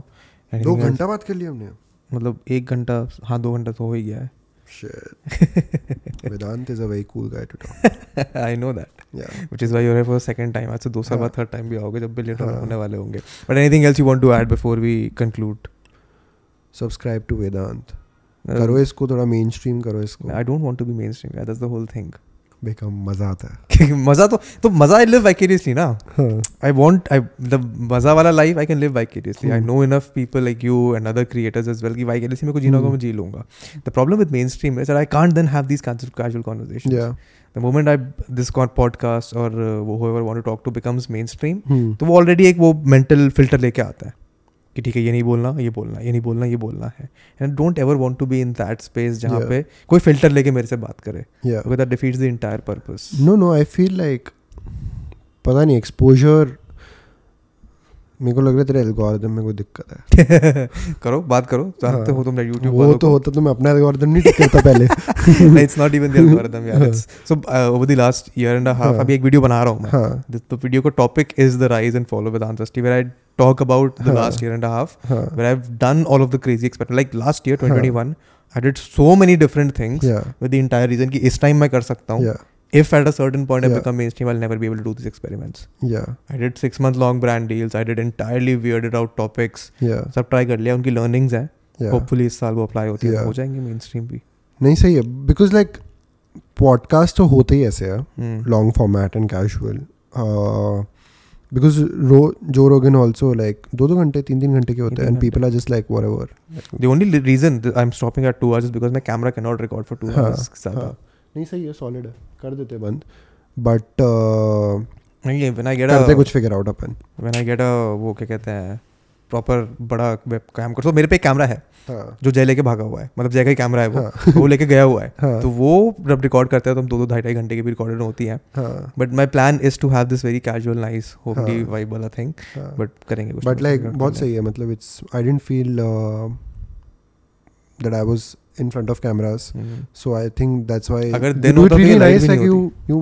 2 घंटा बात कर लिया हमने. मतलब 1 घंटा, हाँ 2 घंटा तो हो ही गया है. Shit. Vedant is a very cool guy to talk. I know that. Yeah. Which is why you're here for the second time. आज से 2 साल बाद third time भी आओगे जब भी later होने वाले होंगे. But anything else you want to add before we conclude? Subscribe to Vedant. करो इसको थोड़ा mainstream करो इसको. I don't want to be mainstream. Yeah, that's the whole thing. Become मजा आता है. मजा तो मजा I live vicariously ना. The मजा वाला life I can live vicariously. I know enough people like you and other creators as well कि vicariously मेरे को जीना होगा, मैं जी लूँगा. The problem with mainstream is that I can't then have these kinds of casual conversations. Yeah. The moment this podcast or whoever want to talk to becomes mainstream, तो वो already एक वो mental filter लेके आता है कि ठीक है ये नहीं बोलना, ये बोलना, ये नहीं बोलना, ये बोलना है. And don't ever want to be in that space जहाँ पे कोई filter लेके मेरे से बात करे. Because that defeats the entire purpose. No, I feel like पता नहीं exposure, मेरे को लग रहा है तेरे एल्गोरिदम में कोई दिक्कत है. करो बात करो, जानते हो तुम YouTube वो तो होता तो मैं अपना एल्गोरिदम नहीं ठीक करता पहले. It's not even the algorithm यार. So over the last year and a half अभी एक वीडियो बना रहा हूँ मैं. तो वीडियो का topic is the rise and fall of Vedant Trusty, where I talk about the last year and a half where I've done all of the crazy experiments. Like last year 2021 I did so many different things with the entire reason कि इस time मैं कर सकता हूँ. If at a certain point I become mainstream, I'll never be able to do these experiments. I did 6-month-long brand deals. I did entirely weirded out topics. सब try कर लिया, उनकी learnings हैं. Hopefully इस साल वो apply होती है, हो जाएंगे mainstream भी. नहीं सही है, because like podcast तो होते ही ऐसे है, long format and casual. Because Joe Rogan also like 2 घंटे 3 घंटे के होते हैं and people are just like whatever. The only reason I'm stopping at 2 hours is because my camera cannot record for 2 hours. नहीं सही है, solid है, कर देते बंद. But when I get करते कुछ figure out upon. When I get a वो क्या कहते हैं प्रॉपर बड़ा वेब कैम कर, तो मेरे पे एक कैमरा है जो जय लेके भागा हुआ है, मतलब जय का ही कैमरा है वो, वो लेके गया हुआ है. तो वो जब रिकॉर्ड करते हैं तो हम 2-2 घंटे की भी रिकॉर्डेड होती है. But my plan is to have this very casual nice homely vibe वाला थिंग. बट करेंगे कुछ. बट लाइक बहुत सही है, मतलब it's I didn't feel that I was in front of cameras. So I think that's why agar you do it really nice, like you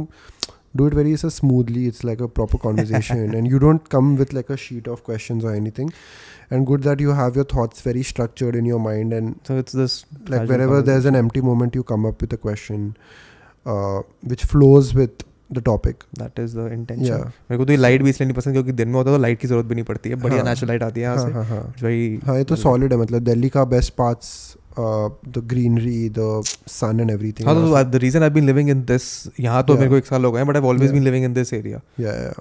do it very smoothly. It's like a proper conversation and you don't come with like a sheet of questions or anything. And good that you have your thoughts very structured in your mind, and so it's this like wherever there's an empty moment you come up with a question which flows with the topic. That is the intention. मेरे को तो ये light भी इसलिए नहीं पसंद क्योंकि दिन में होता है तो लाइट की जरूरत भी नहीं पड़ती है, बढ़िया नेचुरल लाइट आती है यहाँ से. हाँ ये तो सॉलिड है, मतलब दिल्ली का best parts the greenery, the sun and everything. हाँ, the reason I've been living in this, यहाँ तो मेरे को 1 साल हो गए, but I've always been living in this area.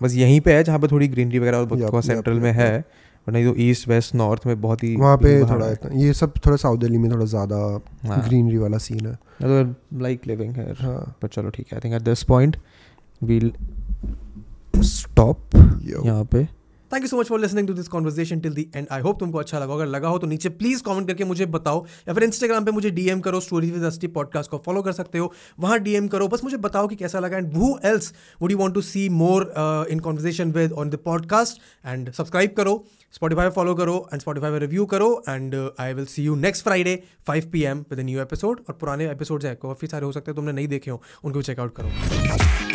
बस यहीं पे है जहाँ पे थोड़ी ग्रीनरी वगैरह और बहुत सेंट्रल में है, और नहीं तो ईस्ट वेस्ट नॉर्थ में बहुत ही वहाँ पे थोड़ा ये सब थोड़ा साउथ दिल्ली में थोड़ा ज़्यादा ग्रीनरी वाला सीन है. Like living here. बट चलो ठीक है, I think at this point we'll stop यहाँ पे. Thank you so much for listening to this conversation till the end. I hope तुमको अच्छा लगा. अगर लगा हो तो नीचे प्लीज़ कमेंट करके मुझे बताओ, या फिर इंस्टाग्राम पे मुझे डीएम करो. स्टोरीज विद अस्टी पॉडकास्ट को फॉलो कर सकते हो, वहाँ डीएम करो. बस मुझे बताओ कि कैसा लगा, and who else would you want to see more in conversation with on the podcast. And subscribe करो, Spotify फॉलो करो, एंड Spotify पे रिव्यू करो. And I will see you next Friday 5 PM with a new episode. और पुराने episodes हैं काफ़ी सारे हो सकते हैं तुमने नहीं देखे हो, उनको चेकआउट करो.